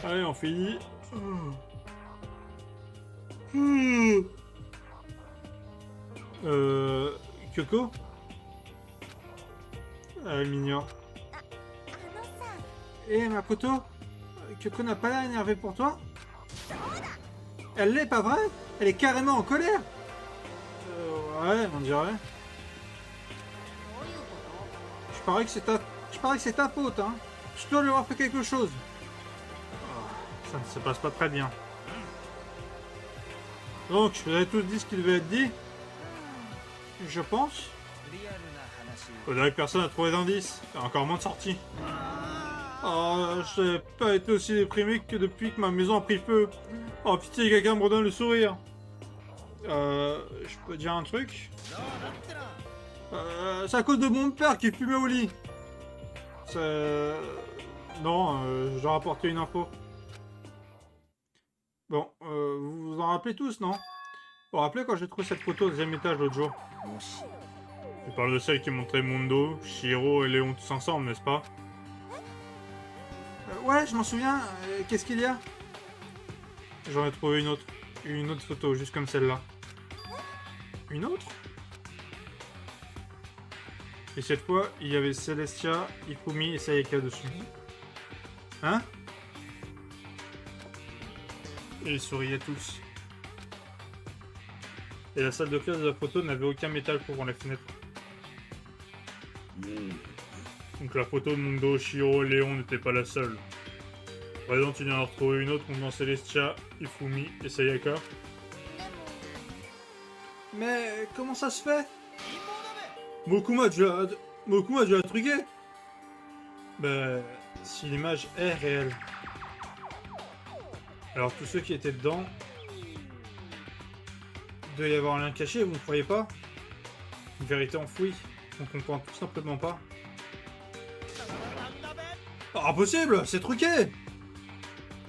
Allez, on finit. Kyoko? Elle m'ignore. あのさ Eh, Makoto? Kyoko n'a pas l'air énervée pour toi? Elle l'est, pas vrai? Elle est carrément en colère? Ouais, on dirait. どういうこ Je parie que c'est ta faute, hein. Je dois lui avoir fait quelque chose. Ça ne se passe pas très bien. Donc, vous avez tous dit ce qui devait être dit? Je pense. On dirait que personne n'a trouvé d'indice. Il y a encore moins de sorties. Oh, je n'ai pas été aussi déprimé que depuis que ma maison a pris feu. Oh, pitié, quelqu'un me redonne le sourire. Je peux dire un truc? C'est à cause de mon père qui fumait au lit. C'est... Non, je dois rapporter une info. Bon, vous vous en rappelez tous, non? Vous vous rappelez quand j'ai trouvé cette photo au deuxième étage l'autre jour? Tu parles de celle qui montrait Mundo, Shiro et Léon tous ensemble, n'est-ce pas? Ouais, je m'en souviens. Qu'est-ce qu'il y a? J'en ai trouvé une autre. Une autre photo, juste comme celle-là. Une autre? Et cette fois, il y avait Celestia, Ifumi et Sayaka dessus. Hein? Et ils souriaient tous. Et la salle de classe de la photo n'avait aucun métal couvrant les fenêtres. Donc la photo de Mundo, Shiro et Léon n'était pas la seule. Par exemple, tu viens d'en retrouver une autre contenant Celestia, Ifumi et Sayaka. Mais comment ça se fait? Mokuma, tu l'as truqué? Ben, si l'image est réelle. Alors tous ceux qui étaient dedans... Il doit y avoir un lien caché, vous ne croyez pas? Une vérité enfouie, on comprend tout simplement pas. Oh, impossible, c'est truqué!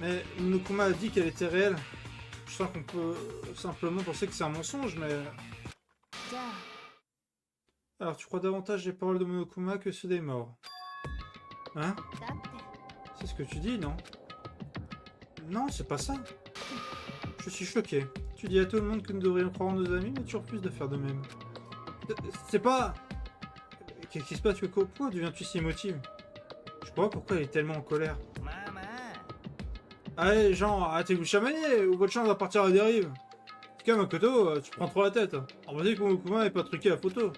Mais Monokuma a dit qu'elle était réelle. Je sens qu'on peut simplement penser que c'est un mensonge, mais... じゃあ Alors tu crois davantage les paroles de Monokuma que ceux des morts? Hein? だって C'est ce que tu dis, non? Non, c'est pas ça. Je suis choqué. Tu dis à tout le monde que nous devrions croire en nos amis, mais tu refuses de faire de même. C'est pas... Qu'est-ce qui se passe, Kyoko? Pourquoi deviens-tu si émotive? Je crois pourquoi elle est tellement en colère. Allez, genre, arrêtez de vous chamailler, ou votre chambre va partir à la dérive. En tout cas, Makoto, tu prends trop la tête. On va dire que Monokuma n'avait pas truqué la photo.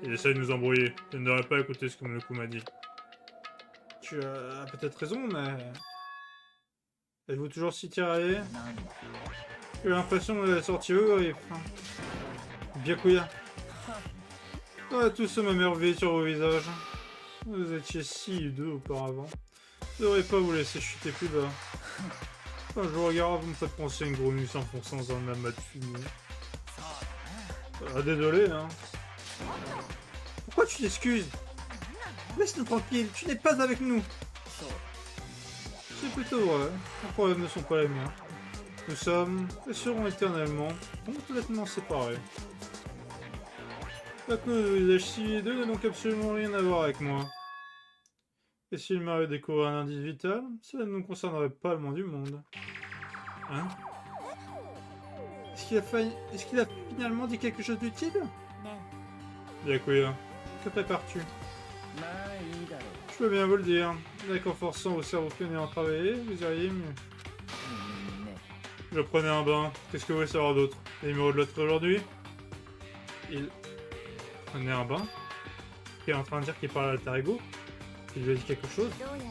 Il essaie de nous embrouiller. Je ne devrais pas écouter ce que Monokuma dit. Tu as peut-être raison, mais... Êtes-vous toujours si tiraillé? J'ai l'impression de la sortie au griffe. Byakuya. Ouais, tout ça m'a merveillé sur vos visages. Vous étiez si hideux auparavant. Je ne devrais pas vous laisser chuter plus bas. Quand je vous regarde, vous me faites penser à une grenouille s'enfonçant dans un amas de fumée. Ah, désolé, hein. Pourquoi tu t'excuses? Laisse-nous tranquille, tu n'es pas avec nous. C'est plutôt vrai, nos problèmes ne sont pas les miens. Nous sommes, et serons éternellement, complètement séparés. Maintenant, nos visages si hideux n'ont donc absolument rien à voir avec moi. Et s'il m'arrive de découvrir un indice vital, cela ne nous concernerait pas le moins du monde. Hein? Est-ce qu'il a finalement dit quelque chose d'utile?ね Byakuya, que prépares-tu? Je peux bien vous le dire. Avec en forçant vos cerveaux fainéants à travailler, vous iriez mieux. Je prenais un bain. Qu'est-ce que vous voulez savoir d'autre? Les numéros de l'autre aujourd'hui? Il prenait un bain. Il est en train de dire qu'il parle à l'alter ego. Il lui a dit quelque chose. どうやら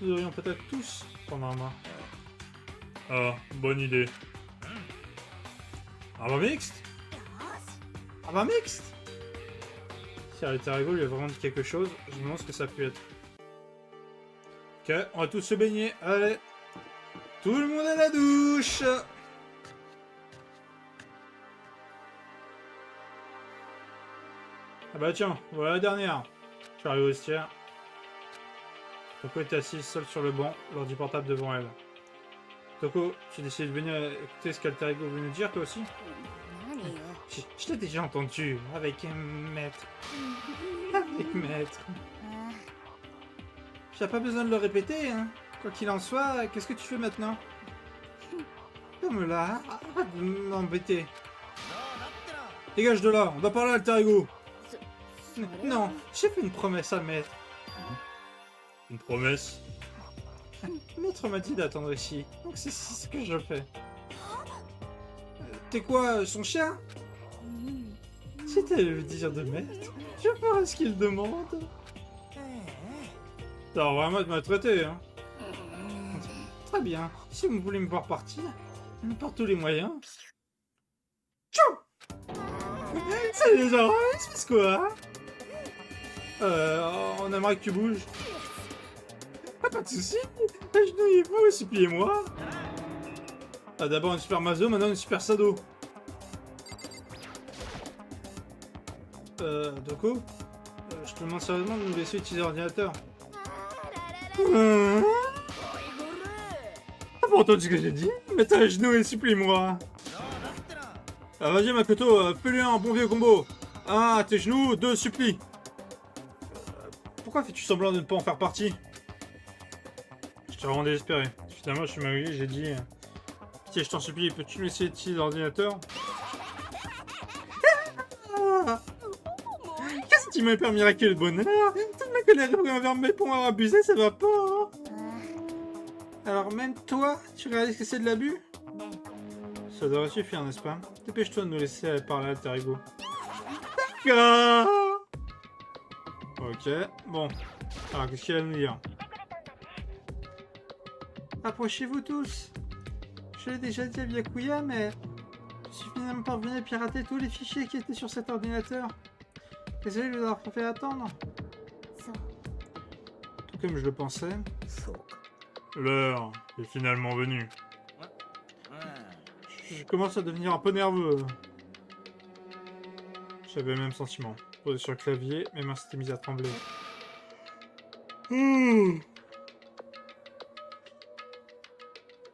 Nous devrions peut-être tous prendre un bain. Ah, bonne idée. Un bain mixte? Un bain mixte? Si l'alter ego lui a vraiment dit quelque chose, je me demande ce que ça a pu être. Ok, on va tous se baigner. Allez. Tout le monde à la douche. Ah bah tiens, voilà la dernière. Je suis arrivé au vestiaire. Toko était assise seule sur le banc, l'ordi portable devant elle. Toko, tu décides de venir écouter ce qu'Alter Ego veut nous dire toi aussi? 何よ Je t'ai déjà entendu, avec maître. Avec maître. あ J'ai pas besoin de le répéter, hein. Quoi qu'il en soit, qu'est-ce que tu fais maintenant? Comme là, arrête de m'embêter. Dégage de là, on doit parler à Alter Ego. Non, j'ai fait une promesse à maître. Une promesse? Maître m'a dit d'attendre ici, donc c'est ce que je fais. T'es quoi, son chien? うん C'était le désir de maître. Je ferai ce qu'il demande. T'as vraiment de maltraiter, hein? Très bien. Si vous voulez me voir partir, par tous les moyens. Tchou! Salut les gens, il se passe quoi? On aimerait que tu bouges. Ah, pas de soucis. Agenouillez-vous, suppliez-moi. Ah, d'abord une super maso, maintenant une super sado. Doko, je te demande sérieusement de nous laisser utiliser l'ordinateur. T'as pas entendu ce que j'ai dit? Mets-toi à genoux et supplie-moi. Ah, vas-y Makoto, fais-lui un bon vieux combo. 1 à tes genoux, 2 supplie. Pourquoi fais-tu semblant de ne pas en faire partie? J'étais vraiment désespéré. Finalement, je suis marié, j'ai dit... Tiens, je t'en supplie, peux-tu me laisser utiliser l'ordinateur? Qu'est-ce que tu m'as permis miraculeux de bonheur? Toute ma colère envers mes points abusés, ça va pas. Alors même toi, tu réalises que c'est de l'abus? ね Ça devrait suffire, n'est-ce pas? Dépêche-toi de nous laisser parler à Alter Ego. D'accord. Ok, bon. Alors, qu'est-ce qu'il va nous dire? Approchez-vous tous. Je l'ai déjà dit à Byakuya, mais je suis finalement parvenu à pirater tous les fichiers qui étaient sur cet ordinateur. Désolé de vous avoir fait attendre. そう Tout comme je le pensais. そうか。 L'heure est finalement venue. Je commence à devenir un peu nerveux. J'avais le même sentiment. Posé sur le clavier, mes mains s'étaient mises à trembler.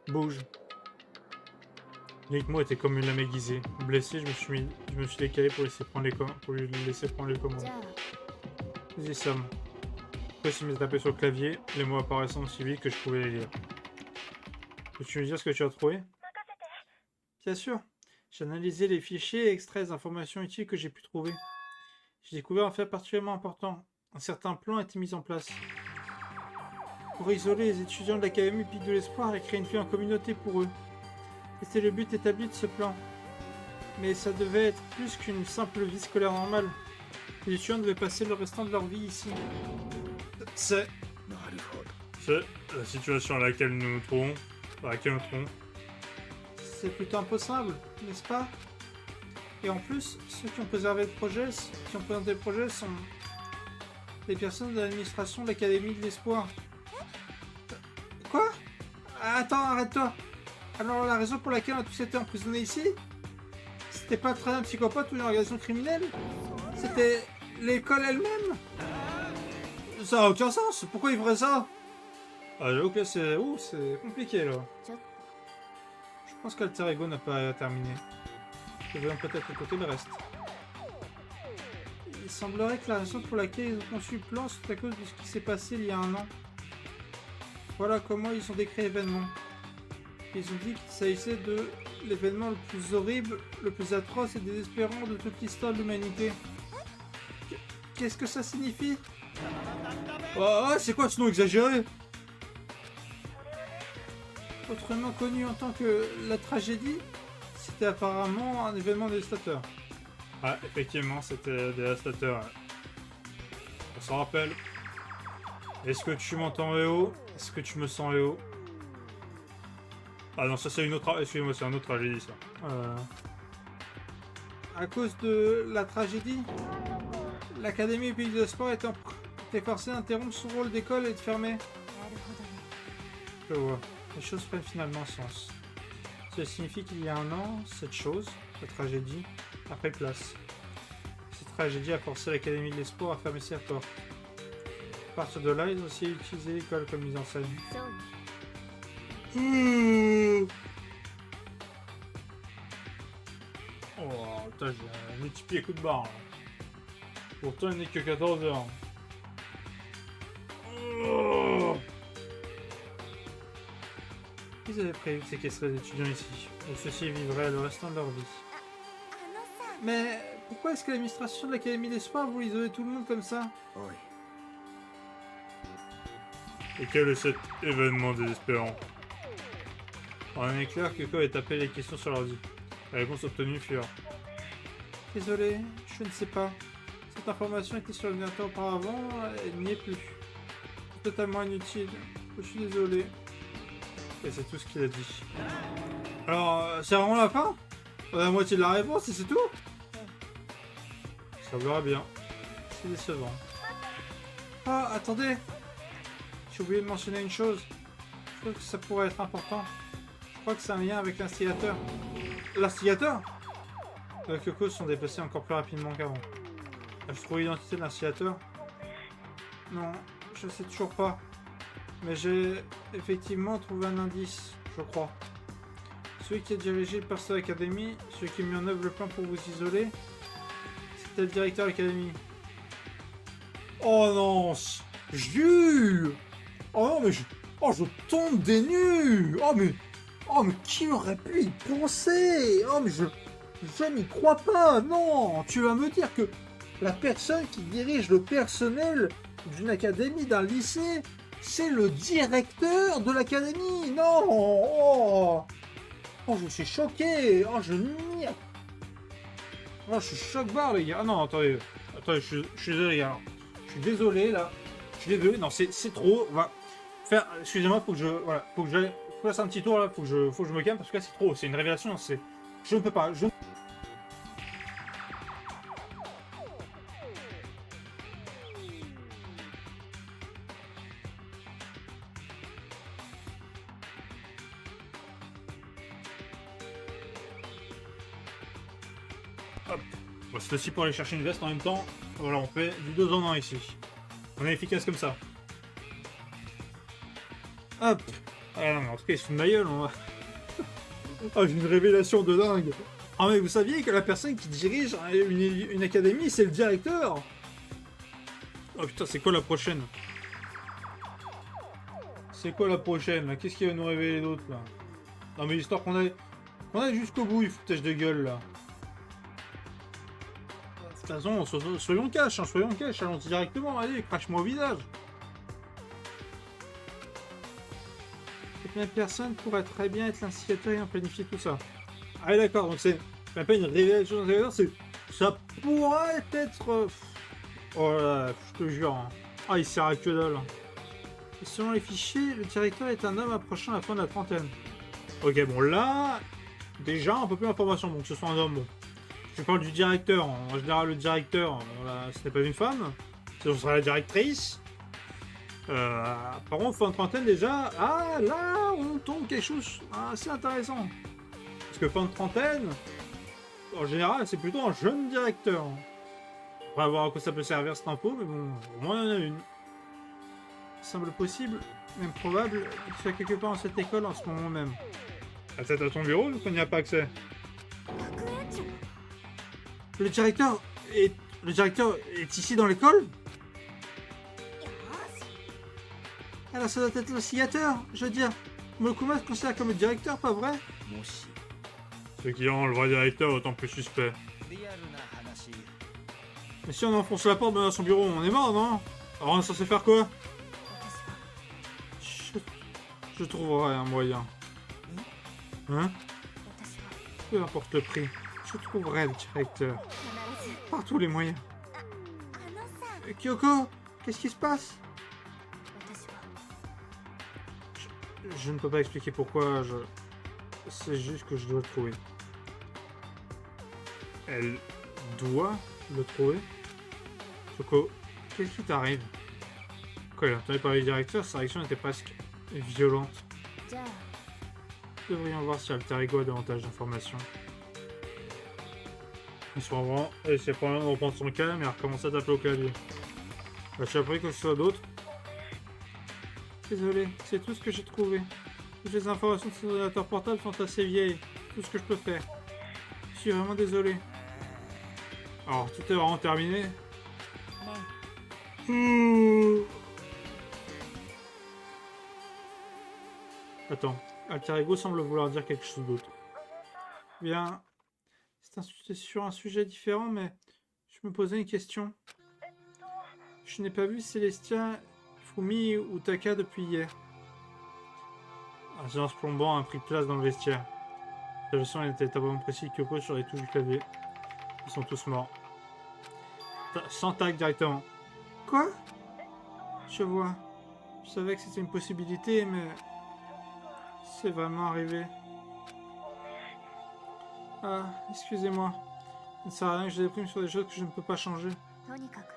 Bouge. Nikmo était comme une lame aiguisée. Blessé, je me suis décalé pour lui laisser prendre les commandes. じゃあ Vas-y Sam. Après, il s'est tapé sur le clavier, les mots apparaissant aussi vite que je pouvais les lire. Peux-tu me dire ce que tu as trouvé? Bien sûr. J'ai analysé les fichiers et extraits des informations utiles que j'ai pu trouver. J'ai découvert un fait particulièrement important. Un certain plan a été mis en place. Pour isoler les étudiants de l'Académie Pic de l'Espoir et créer une vie en communauté pour eux. Et c'est le but établi de ce plan. Mais ça devait être plus qu'une simple vie scolaire normale. Les étudiants devaient passer le restant de leur vie ici. C'est なるほど。 C'est la situation à laquelle nous nous trouvons. C'est plutôt impossible, n'est-ce pas? Et en plus, ceux qui ont présenté le projet sont les personnes de l'administration de l'Académie de l'Espoir. Quoi? Attends, arrête-toi. Alors la raison pour laquelle on a tous été emprisonnés ici, c'était pas très un psychopathe ou une organisation criminelle? C'était l'école elle-même? Ça a aucun sens. Pourquoi ils feraient ça? Ah, j'avoue que c'est compliqué là. ちょっ Je pense qu'Alter Ego n'a pas terminé. Je vais peut-être écouter le reste. Il semblerait que la raison pour laquelle ils ont conçu le plan, c'est à cause de ce qui s'est passé il y a 1 an. Voilà comment ils ont décrit l'événement. Ils ont dit qu'il s'agissait de l'événement le plus horrible, le plus atroce et désespérant de toute l'histoire de l'humanité. qu'est-ce que ça signifie? Oh, c'est quoi ce nom exagéré? Autrement connu en tant que la tragédie, c'était apparemment un événement dévastateur. Ah, effectivement, c'était dévastateur. On s'en rappelle. Est-ce que tu m'entends, Léo? Est-ce que tu me sens, Léo? Ah non, ça c'est une autre... Excusez-moi, c'est une autre tragédie, ça. À cause de la tragédie, l'Académie publique de sport était forcée d'interrompre son rôle d'école et de fermer. なるほどね。 Je vois. Les choses prennent finalement sens. Cela signifie qu'il y a un an, cette chose, la tragédie, a pris place. Cette tragédie a forcé l'Académie des sports à fermer ses portes. À partir de là, ils ont aussi utilisé l'école comme mise en scène. そうね。 Oh, putain, j'ai un multiplié coup de barre. Là. Pourtant, il n'est que 14h. Oh. Ils avaient prévu de séquestrer les étudiants ici, et ceux-ci vivraient le restant de leur vie. あのさ。 Mais pourquoi est-ce que l'administration de l'Académie des Sports voulait isoler tout le monde comme ça? おい Et quel est cet événement désespérant? En un éclair, Kyoko est tapé les questions sur l'ordi. La réponse obtenue fut... Désolé, je ne sais pas. Cette information était sur l'ordinateur auparavant, elle n'y est plus. C'est totalement inutile. Je suis désolé. Et c'est tout ce qu'il a dit. Alors, c'est vraiment la fin? On a la moitié de la réponse et c'est tout? Ça verra bien. C'est décevant. Ah, attendez! J'ai oublié de mentionner une chose. Je trouve que ça pourrait être important. Je crois que c'est un lien avec l'instigateur. L'instigateur? Les cocos se sont déplacés encore plus rapidement qu'avant. As-tu trouvé l'identité de l'instigateur? Non, je sais toujours pas. Mais j'ai effectivement trouvé un indice, je crois. Celui qui a dirigé le Personnel Academy, celui qui a mis en œuvre le plan pour vous isoler, c'était le directeur de l'Académie. Oh non, jure! Oh non, mais je... Oh, je tombe des nues! Oh, mais qui aurait pu y penser? Oh, mais je n'y crois pas! Non! Tu vas me dire que la personne qui dirige le personnel d'une académie, d'un lycée, c'est le directeur de l'académie! Non! Oh! Oh, je suis choqué! Oh, je nie... Oh, je suis choc-barre, les gars! Ah non, attendez. Attendez, je suis désolé, les gars. Je suis désolé, là. Je suis désolé. Non, c'est trop. On va faire... Excusez-moi, faut que je... Voilà, faut que je fasse un petit tour, là. Faut que je me calme, parce que là, c'est trop. C'est une révélation, c'est... Je ne peux pas. Hop. Bon, c'est aussi pour aller chercher une veste en même temps. Voilà, on fait du 2 en 1 ici. On est efficace comme ça. Hop. Ah non, mais en tout cas, il se fout de ma gueule. On va... Ah, j'ai une révélation de dingue. Ah, mais vous saviez que la personne qui dirige une académie, c'est le directeur? Oh putain, c'est quoi la prochaine? C'est quoi la prochaine là? Qu'est-ce qui va nous révéler d'autre là? Non mais l'histoire qu'on a jusqu'au bout, il foutage de gueule là. De toute façon, soyons cash, hein, soyons cash, allons-y directement, allez, crache-moi au visage. Cette même personne pourrait très bien être l'instigateur et en planifier tout ça. Ah d'accord, donc c'est même pas une révélation d'instigateur, c'est... Ça pourrait être... Oh là là, je te jure. Hein. Ah, il sert à que dalle. Et selon les fichiers, le directeur est un homme approchant la fin de la trentaine. Ok, bon là, déjà un peu plus d'informations, donc ce soit un homme. Bon. Je parle du directeur. En général, le directeur, voilà, ce n'est pas une femme. Ce sera la directrice. Par contre, fin de trentaine déjà, ah là, on tombe quelque chose assez intéressant. Parce que fin de trentaine, en général, c'est plutôt un jeune directeur. On va voir à quoi ça peut servir cette info, mais bon, au moins il y en a une. Il semble possible, même probable, qu'il soit quelque part dans cette école en ce moment même. Peut-être à ton bureau, qu'on n'y a pas accès. 学園長。 Le directeur est ici dans l'école? よし。 Alors ça doit être l'instigateur, je veux dire. Mokuma se considère comme le directeur, pas vrai? もし Ce qui rend le vrai directeur autant plus suspect. リアルな話 Mais si on enfonce la porte dans son bureau, on est mort, non? Alors on est censé faire quoi? 私は Je trouverai un moyen. Hein? 私は Peu importe le prix. Je trouverai le directeur. 必ず Par tous les moyens. あのさ Kyoko, qu'est-ce qui se passe? 私は Je ne peux pas expliquer pourquoi, c'est juste que je dois le trouver. Elle doit le trouver? Kyoko, qu'est-ce qui t'arrive? Quand il a entendu parler du directeur, sa réaction était presque violente. じゃあ Nous devrions voir si Alter Ego a davantage d'informations. Ils sont vraiment... Et c'est probablement de reprendre son calme et à recommencer à taper au clavier. Bah, j'ai appris que ce soit d'autres. Désolé, c'est tout ce que j'ai trouvé. Toutes les informations de ces ordinateurs portables sont assez vieilles. Tout ce que je peux faire. Je suis vraiment désolé. Alors, tout est vraiment terminé. ね Attends, Alter Ego semble vouloir dire quelque chose d'autre. Bien, c'est sur un sujet différent, mais je me posais une question. Je n'ai pas vu Célestia, Fumi ou Taka depuis hier. Un silence plombant a pris place dans le vestiaire. La leçon était tellement précis que Kyoko sur les touches du clavier. Ils sont tous morts. Sans tag directement. Quoi? Je vois. Je savais que c'était une possibilité, mais... C'est vraiment arrivé. Ah, excusez-moi. Ça ne sert à rien que je déprime sur des choses que je ne peux pas changer. とにかく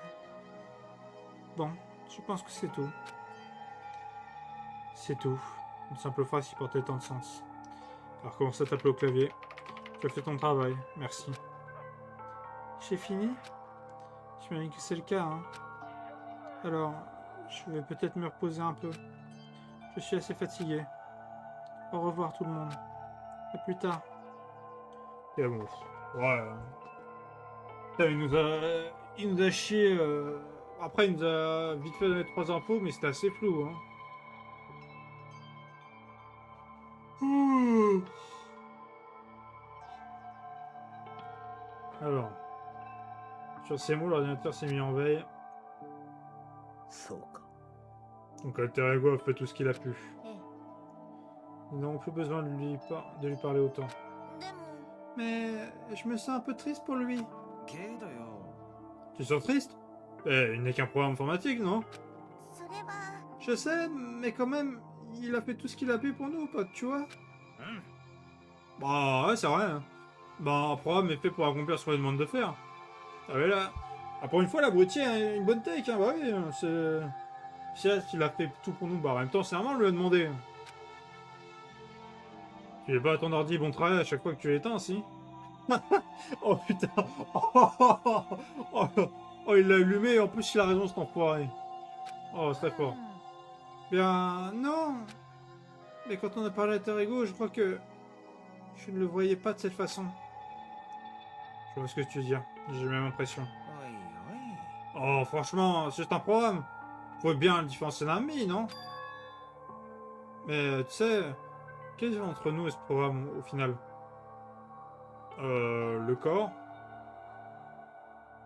Bon, je pense que c'est tout. C'est tout. Une simple phrase qui portait tant de sens. Alors commence à taper au clavier. Tu as fait ton travail, merci. J'ai fini? J'imagine que c'est le cas, hein. Alors, je vais peut-être me reposer un peu. Je suis assez fatigué. Au revoir tout le monde. À plus tard. Et bon, ouais. Putain, il nous a chié. Après, il nous a vite fait donner 3 infos, mais c'était assez flou, hein. Ouh. Alors, sur ces mots, l'ordinateur s'est mis en veille. そうか。 Donc Alter Ego a fait tout ce qu'il a pu. ええ Nous n'avons plus besoin de lui parler autant. でも Mais je me sens un peu triste pour lui. けどよ。 Tu te sens triste? Eh, il n'est qu'un programme informatique, non? それは Je sais, mais quand même, il a fait tout ce qu'il a pu pour nous, pote, tu vois? うん。 Bah ouais, c'est vrai. Hein. Bah un programme est fait pour accomplir ce qu'on lui demande de faire. Ah mais là, ah, pour une fois, l'abruti a une bonne take, hein, bah oui, c'est... Si il a fait tout pour nous, bah en même temps, c'est normal de lui demander. Tu n'es pas à ton ordi bon travail à chaque fois que tu l'éteins, si? Oh putain! Oh, il l'a allumé et en plus il a raison, cet enfoiré. Oh, c'est très fort. うん Bien, non. Mais quand on a parlé à Alter Ego, je crois que je ne le voyais pas de cette façon. Je vois ce que tu veux dire. J'ai la même impression. おいおい。 Oh, franchement, c'est juste un programme. Faut bien le différencier d'un ami, non? Mais tu sais, quel est entre nous et ce programme au final? Le corps.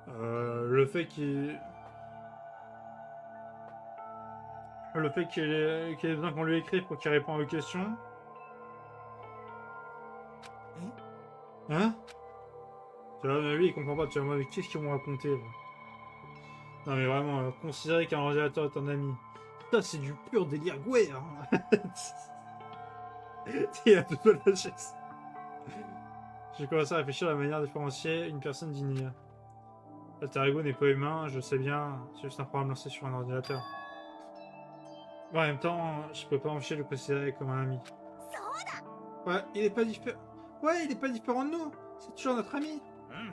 Le fait qu'il... Le fait qu'il ait besoin qu'on lui écrive pour qu'il réponde aux questions. Hein? Tu vois, mais lui, il comprend pas. Tu vois, moi, qu'est-ce qu'ils m'ont raconté, là? Non, mais vraiment, considérer qu'un ordinateur est un ami. Ça, c'est du pur délire gouer, hein. Il a tout de la chaise. J'ai commencé à réfléchir à la manière de différencier une personne d'une IA. Alter Ego n'est pas humain, je sais bien, c'est juste un programme lancé sur un ordinateur. Ouais, en même temps, je peux pas empêcher de le considérer comme un ami. Ouais, il est pas différent. Ouais, il est pas différent de nous. C'est toujours notre ami. うん。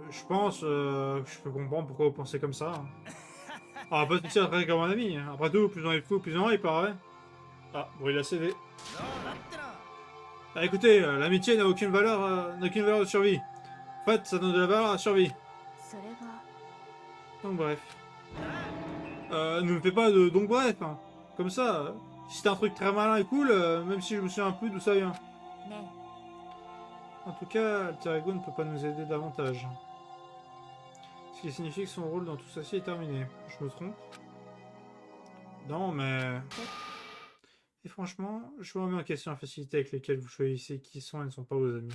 Je pense que je peux comprendre pourquoi vous pensez comme ça. Hein. On va pas se dire comme un ami. Hein. Après tout, plus on est fou, plus on est, il paraît. Ah, bon, il a CV. どうなってな。 Ah, écoutez, l'amitié n'a aucune valeur de survie. En fait, ça donne de la valeur à la survie. それが Donc bref. Ne me fais pas de donc bref. Hein. Comme ça, si c'était un truc très malin et cool, même si je me souviens plus d'où ça vient. ね En tout cas, Alter Ego ne peut pas nous aider davantage. qui signifie que son rôle dans tout ceci est terminé. Je me trompe? Non, mais... Et franchement, je vous remets en question la facilité avec laquelle vous choisissez qui sont et ne sont pas vos amis.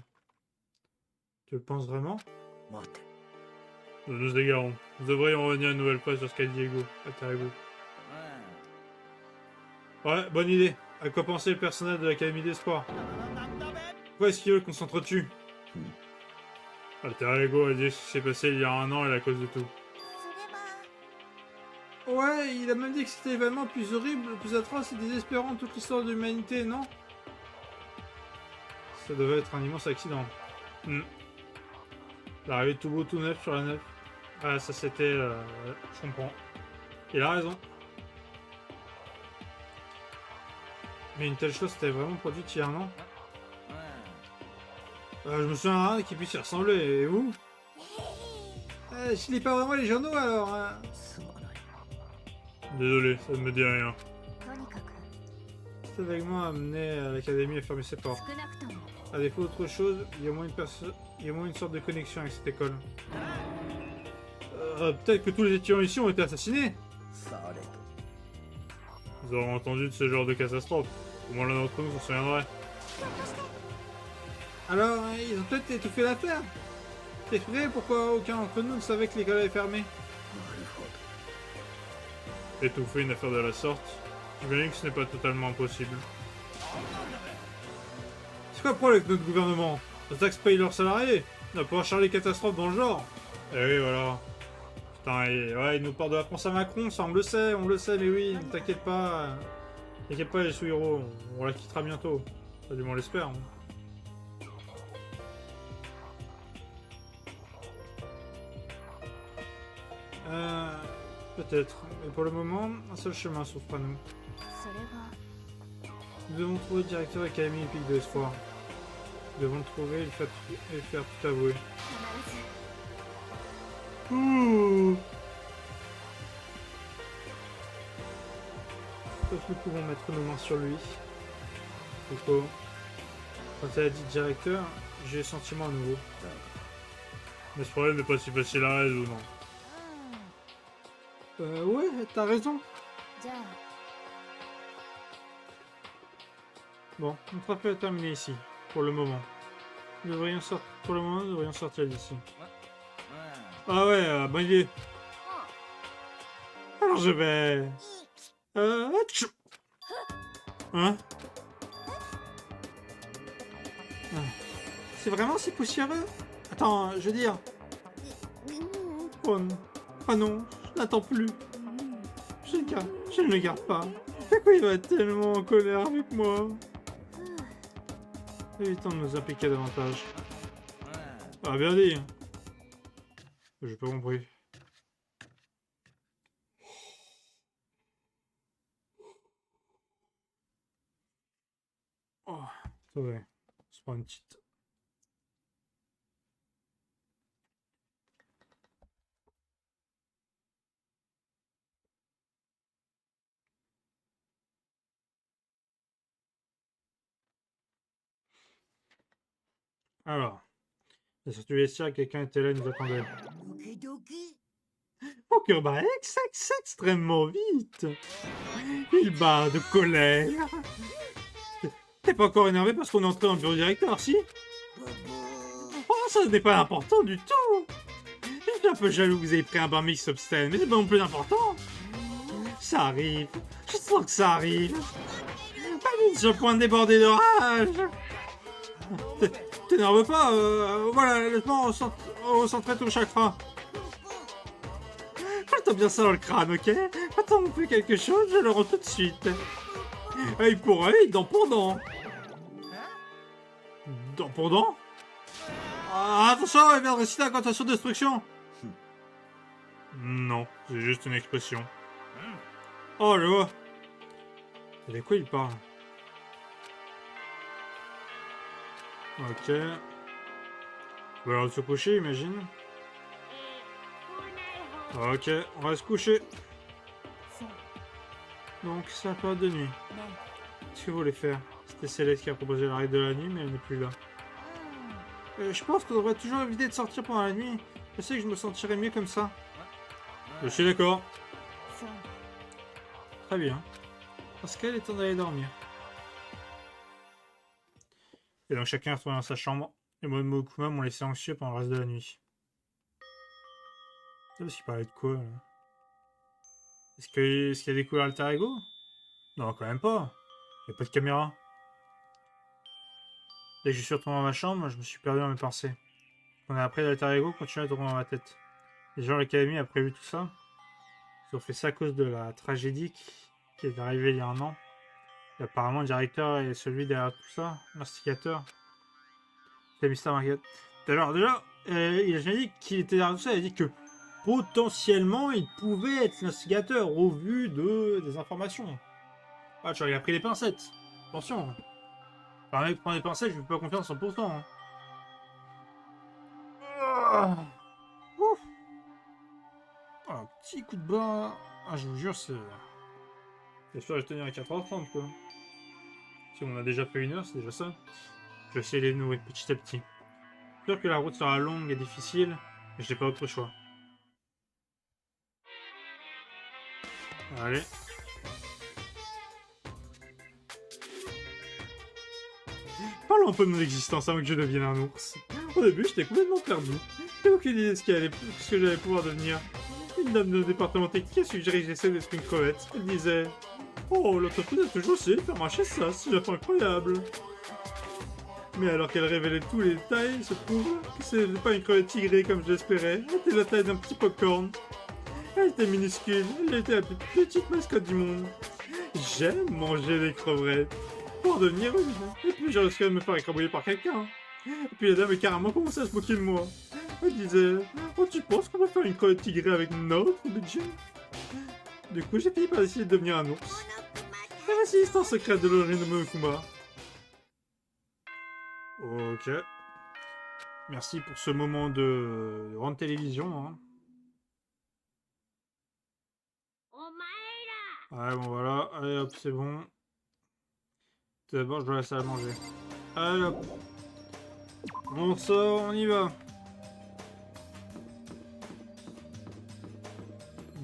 Tu le penses vraiment? 待て。 Nous nous égarons. Nous devrions revenir une nouvelle fois sur ce qu'a dit Diego. Atterrez-vous. Ouais, bonne idée. À quoi penser le personnel de l'Académie d'Espoir? Pourquoi est-ce qu'il veut qu'on s'entretue? Alter Ego a dit ce qui s'est passé il y a un an et la cause de tout. それは Ouais, il a même dit que c'était l'événement le plus horrible, le plus atroce et désespérant de toute l'histoire de l'humanité, non? Ça devait être un immense accident. L'arrivée tout beau, tout neuf sur la neuf. Ah, ça c'était... je comprends. Il a raison. Mais une telle chose s'était vraiment produite il y a un an? Je me souviens rien qui puisse y ressembler, et vous? Je lis pas vraiment les journaux alors. すまない。 Désolé, ça ne me dit rien. とにかく Cet événement a amené à l'académie à fermer ses portes. 少なくとも À défaut d'autre chose, il y a au moins une sorte de connexion avec cette école. Peut-être que tous les étudiants ici ont été assassinés. されと。 Nous avons entendu de ce genre de catastrophe. Au moins l'un d'entre nous s'en souviendrait. Alors, ils ont peut-être étouffé l'affaire. C'est vrai, pourquoi aucun d'entre nous ne savait que l'école avait fermé? なるほど。 Étouffer une affaire de la sorte, j'imagine que ce n'est pas totalement impossible. C'est quoi le problème avec notre gouvernement? Les taxes payent leurs salariés. On va pouvoir charger les catastrophes dans le genre. Eh oui, voilà. Putain, ouais, il nous parle de la France à Macron, ça on le sait, mais oui, ne t'inquiète pas. T'inquiète pas, les sous-héros, on la quittera bientôt. Ça, du moins, on l'espère. Peut-être. Mais pour le moment, un seul chemin s'offre à nous. それは Nous devons trouver le directeur de l'Académie épique de l'espoir. Nous devons le trouver et le faire tout avouer. 必ず Ouh. Sauf que nous pouvons mettre nos mains sur lui. Pourquoi? Quand elle a dit directeur, j'ai le sentiment à nouveau. Mais ce problème n'est pas si facile à résoudre. Ouais, t'as raison. じゃあ Bon, notre affaire est terminée ici, pour le moment. Nous devrions sortir d'ici. Ah ouais, bonne idée. Alors je vais... Atchou. Hein? C'est vraiment si poussiéreux? Attends, je veux dire... Oh non, je n'attends plus. Je ne le garde pas. Pourquoi il va être tellement en colère avec moi? Évitons de nous impliquer davantage. Ah, bien dit. J'ai pas compris. Oh, c'est vrai. C'est pas une petite. Alors, la sortie du vestiaire, quelqu'un était là, il nous attendait. ドキドキ Mon cœur bat extrêmement vite. Il bat de colère. T'es pas encore énervé parce qu'on est entré dans le bureau du directeur, si? ブブー Oh, ça n'est pas important du tout. Je suis un peu jaloux que vous ayez pris un bar mix obscène, mais c'est pas non plus important. Ça arrive. Je sens que ça arrive. Pas sur le point de déborder de rage. T'énerve pas, voilà, laisse-moi recentrer ton chakra. Colle-toi bien ça dans le crâne, ok? Attends, on fait quelque chose, je le rends tout de suite. Œil pour œil, dent pour dent. Dent pour dent? Ah, attention, elle vient de réciter la cantation de destruction. Non, c'est juste une expression. Oh, je vois. Et de quoi il parle? Ok. On va alors se coucher, imagine. Ok, on va se coucher. そう Donc, c'est la période de nuit. ね Qu'est-ce que vous voulez faire? C'était Céleste qui a proposé l'arrêt de la nuit, mais elle n'est plus là. Je pense qu'on devrait toujours éviter de sortir pendant la nuit. Je sais que je me sentirais mieux comme ça. Je suis d'accord. そう Très bien. Parce qu'elle est temps d'aller dormir. Et donc chacun est retourné dans sa chambre. Et moi et Mokuma m'ont laissé anxieux pendant le reste de la nuit. C'est parce qu'il parlait de quoi là? Est-ce qu'il y a des couleurs alter ego? Non, quand même pas. Il n'y a pas de caméra. Dès que je suis retourné dans ma chambre, je me suis perdu dans mes pensées. On a appris l'alter ego continuait à tourner dans ma tête. Les gens de l'académie a prévu tout ça. Ils ont fait ça à cause de la tragédie qui est arrivée il y a un an. Et apparemment, le directeur est celui derrière tout ça, l'instigateur. C'est Mr. Market. Alors, déjà, il a jamais dit qu'il était derrière tout ça. Il a dit que potentiellement, il pouvait être l'instigateur au vu des informations. Ah, tu vois, il a pris des pincettes. Attention. Enfin, un mec qui prend des pincettes, je ne fais pas confiance à 100%. Hein. Ouf. Ah, un petit coup de bas. Ah, je vous jure, c'est... J'espère que je vais tenir à 4h30, quoi. Si on a déjà fait 1 heure, c'est déjà ça. Je vais essayer de les nourrir petit à petit. J'espère que la route sera longue et difficile, mais je n'ai pas autre choix. Allez. Parlons un peu de mon existence avant que je devienne un ours. Au début, j'étais complètement perdu. J'avais aucune idée de ce que j'allais pouvoir devenir. Une dame de département technique a suggéré que j'essaie d'être une crevette. Elle disait: oh, l'entreprise a toujours essayé de faire marcher ça, c'est déjà incroyable. Mais alors qu'elle révélait tous les détails, il se trouve que ce n'était pas une crevette tigrée comme je l'espérais. Elle était la taille d'un petit popcorn. Elle était minuscule, elle était la plus petite mascotte du monde. J'aime manger des crevettes. Pour devenir une. Et puis j'ai réussi à me faire écrabouiller par quelqu'un. Et puis la dame a carrément commencé à se moquer de moi. Elle disait: oh, tu penses qu'on va faire une crevette tigrée avec notre budget? Du coup, j'ai fini par décider de devenir un ours. Et voici l'histoire secrète de l'origine de Monokuma. Ok. Merci pour ce moment de grande télévision. Hein. Ouais, bon voilà. Allez hop, c'est bon. Tout d'abord, je dois la salle à manger. Allez hop. On sort, on y va.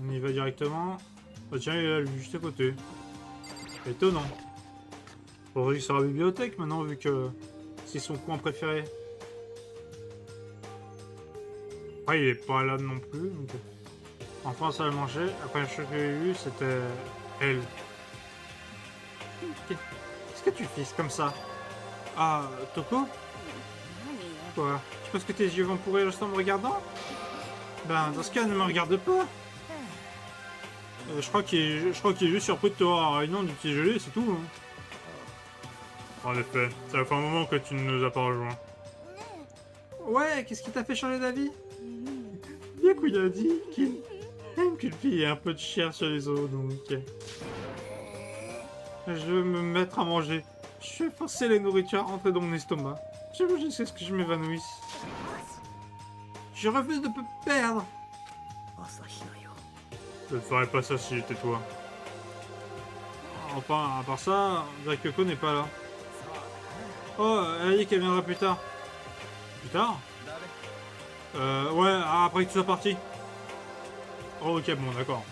On y va directement. Oh tiens, il est là, juste à côté. Étonnant. Faudrait que ça soit la bibliothèque maintenant, vu que c'est son coin préféré. Ouais, il est pas là non plus. Donc... Enfin, ça à manger. Après, le chose que j'ai eu, c'était elle. Qu'est-ce que tu fais comme ça? Ah, Toko? Quoi? Tu penses que tes yeux vont pourrir juste en me regardant? Ben, dans ce cas, ne me regarde pas. Je crois qu'il est juste surpris de te voir en réunion du petit gelé, c'est tout. Hein. En effet, ça fait un moment que tu ne nous as pas rejoints. Ouais, qu'est-ce qui t'a fait changer d'avis? Byakuya a dit qu'il aime qu'une fille ait un peu de chair sur les os, donc... Je vais me mettre à manger. Je vais forcer la nourriture à rentrer dans mon estomac. Je veux jusqu'à ce que je m'évanouisse. Je refuse de me perdre. Je ne ferais pas ça si j'étais toi. Enfin, à part ça, on dirait que Kyoko n'est pas là. Oh, elle a dit qu'elle viendrait plus tard. Plus tard? Ouais, après que tu sois parti. Oh, ok, bon, d'accord.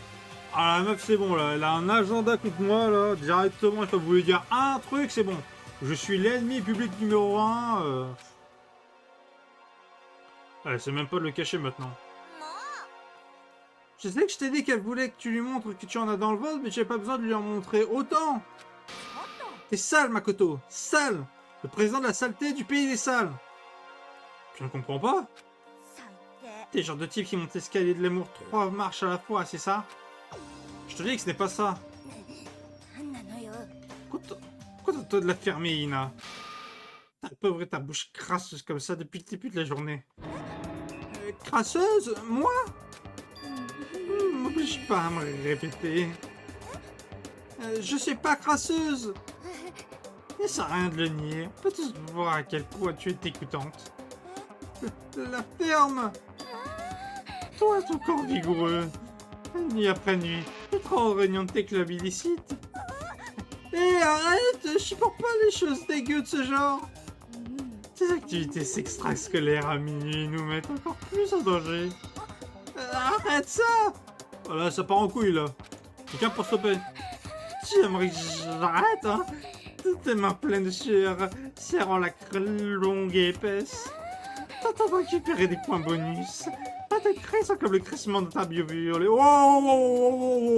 Ah, la meuf, c'est bon, là. Elle a un agenda contre moi, là. Directement, je voulais dire un truc, c'est bon. Je suis l'ennemi public numéro 1. Elle sait même pas de le cacher maintenant. Je sais que je t'ai dit qu'elle voulait que tu lui montres que tu en as dans le ventre, mais j'ai pas besoin de lui en montrer autant. T'es sale, Makoto. Sale. Le président de la saleté du pays des sales. Tu ne comprends pas? T'es le genre de type qui monte l'escalier de l'amour 3 marches à la fois, c'est ça? Je te dis que ce n'est pas ça. Pourquoi t'as de la fermer, Ina? T'as pas ouvert ta bouche crasseuse comme ça depuis le début de la journée. Crasseuse? Moi? M'oblige pas à me répéter. Je suis pas crasseuse. Il sert à rien de le nier. On peut tous voir à quel point tu es écoutante. La ferme. Toi, ton corps vigoureux. Nuit après nuit, tu te rends aux réunions de tes clubs illicites. Et arrête, je supporte pas les choses dégueu de ce genre. Ces activités extrascolaires à minuit nous mettent encore plus en danger. Arrête ça! Voilà, ça part en couille là. Quelqu'un pour stopper. J'aimerais que j'arrête, hein. Tes mains pleines de sueur, serrant la longue et épaisse. T'entends récupérer des points bonus. Pas tes cris sont comme le crissement de ta bio-violet. Oh, oh, oh,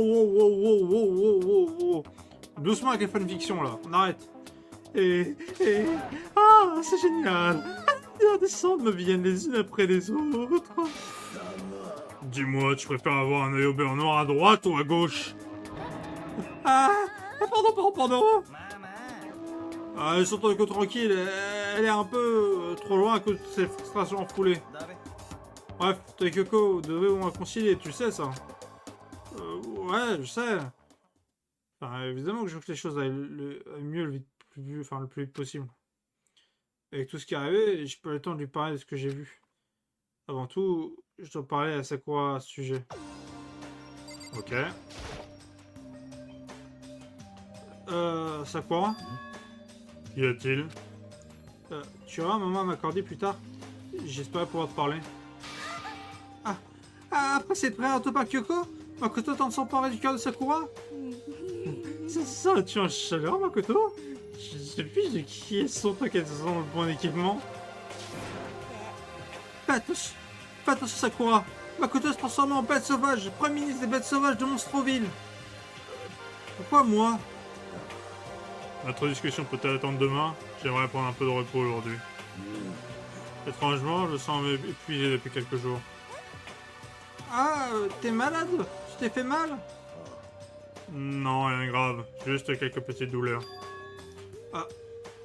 oh, oh, oh, oh. Doucement avec les fanfictions là, on arrête. Ah, c'est génial. Les descentes me viennent les unes après les autres. Dis-moi, tu préfères avoir un œil au beurre noir à droite ou à gauche? Ah, pardon. Ah, laisse ton écho tranquille, elle est un peu trop loin à cause de ses frustrations enfoulées. Bref, toi et Kyoko, vous devez vous réconcilier, tu sais ça. Ouais, je sais. Enfin, évidemment que je veux que les choses aillent mieux le plus vite possible. Avec tout ce qui est arrivé, j'ai pas le temps de lui parler de ce que j'ai vu. Avant tout, je dois parler à Sakura à ce sujet. Ok. Sakura? Qu'y a-t-il? Tu vois, maman m'a accordé plus tard. J'espérais pouvoir te parler. Après cette prière à Kyoko, Makoto tente de s'emparer du cœur de Sakura? Ça tu en chaleur, Makoto? Je sais plus de qui elles sont, toi, qu'elles ont le bon équipement. Fais attention, Sakura. Makoto se transforme en bête sauvage, premier ministre des bêtes sauvages de Monstroville. Pourquoi moi? Notre discussion peut-elle attendre demain? J'aimerais prendre un peu de repos aujourd'hui. Étrangement, je sens épuisé depuis quelques jours. Ah, t'es malade? Tu t'es fait mal? Non, rien de grave. Juste quelques petites douleurs. Ah,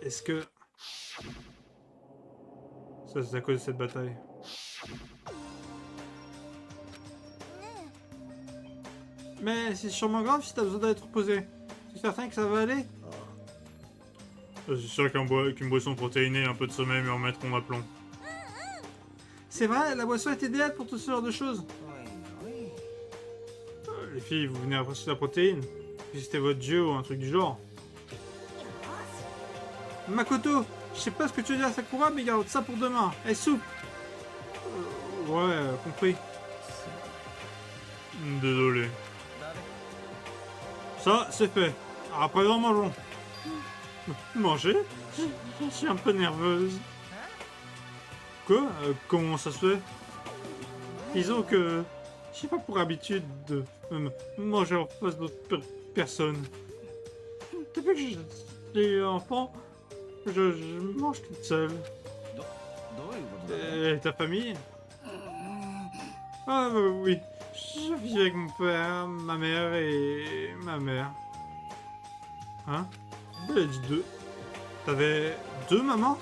est-ce que... Ça, c'est à cause de cette bataille. Mais c'est sûrement grave si t'as besoin d'être reposé. C'est certain que ça va aller? Je suis sûr qu'une boisson protéinée et un peu de sommeil me remettront d'aplomb. C'est vrai, la boisson est idéale pour tout ce genre de choses. Les filles, vous venez apprécier la protéine? Puis c'était votre dieu ou un truc du genre. Makoto, je sais pas ce que tu veux dire à Sakura, mais garde ça pour demain. Elle soupe. Ouais, compris. Désolé. Ça, c'est fait. À présent, mangeons. Manger? Je suis un peu nerveuse. Quoi? Comment ça se fait? Disons que j'ai pas pour habitude de manger en face d'autres personnes. Depuis que j'ai enfant, je mange toute seule. Et ta famille? Ah oui, je vis avec mon père, ma mère et ma mère. Hein? Elle a dit deux. T'avais deux mamans?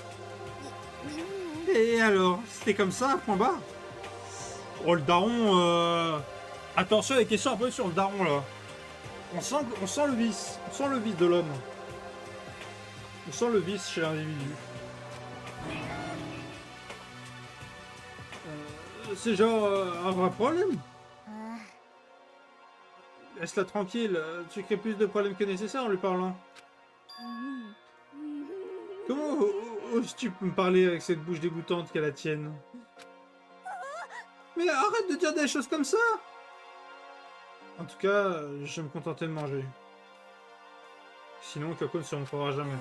Et alors, c'était comme ça, point barre? Oh le daron, attention à les questions un peu sur le daron là. On sent le vice. On sent le vice de l'homme. On sent le vice chez l'individu. C'est genre un vrai problème. Laisse-la tranquille, tu crées plus de problèmes que nécessaire en lui parlant. Comment oses-tu me parler avec cette bouche dégoûtante qu'est la tienne? Mais arrête de dire des choses comme ça! En tout cas, je vais me contenter de manger. Sinon, Kyoko ne se rencontrera jamais.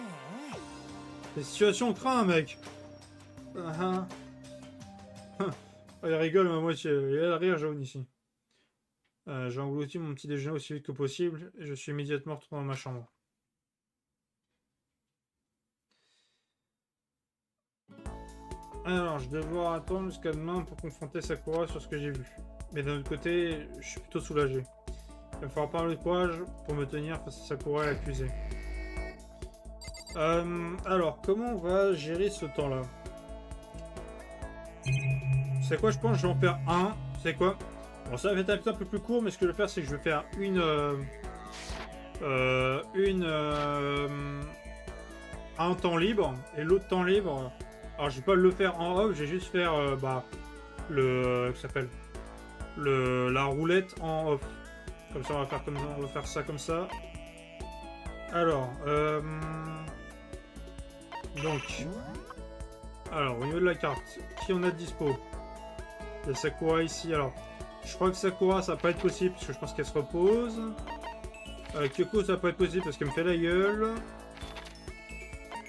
La situation craint, mec! Il rigole, ma moitié. Il y a le rire jaune ici. J'ai englouti mon petit déjeuner aussi vite que possible et je suis immédiatement retourné dans ma chambre. Alors, je vais devoir attendre jusqu'à demain pour confronter Sakura sur ce que j'ai vu. Mais d'un autre côté, je suis plutôt soulagé. Il va falloir prendre le courage pour me tenir face à Sakura et l'accusé. Alors, comment on va gérer ce temps-là? C'est quoi, je pense que je vais en faire un. C'est quoi? Bon, ça va être un peu plus court, mais ce que je vais faire, c'est que je vais faire un temps libre et l'autre temps libre. Alors, je vais pas le faire en off, je vais juste faire la roulette en off. Comme ça, on va faire ça comme ça. Alors, donc, Alors, au niveau de la carte, qui on a de dispo? Il y a Sakura ici. Alors, je crois que Sakura, ça va pas être possible parce que je pense qu'elle se repose. Kyoko, ça va pas être possible parce qu'elle me fait la gueule.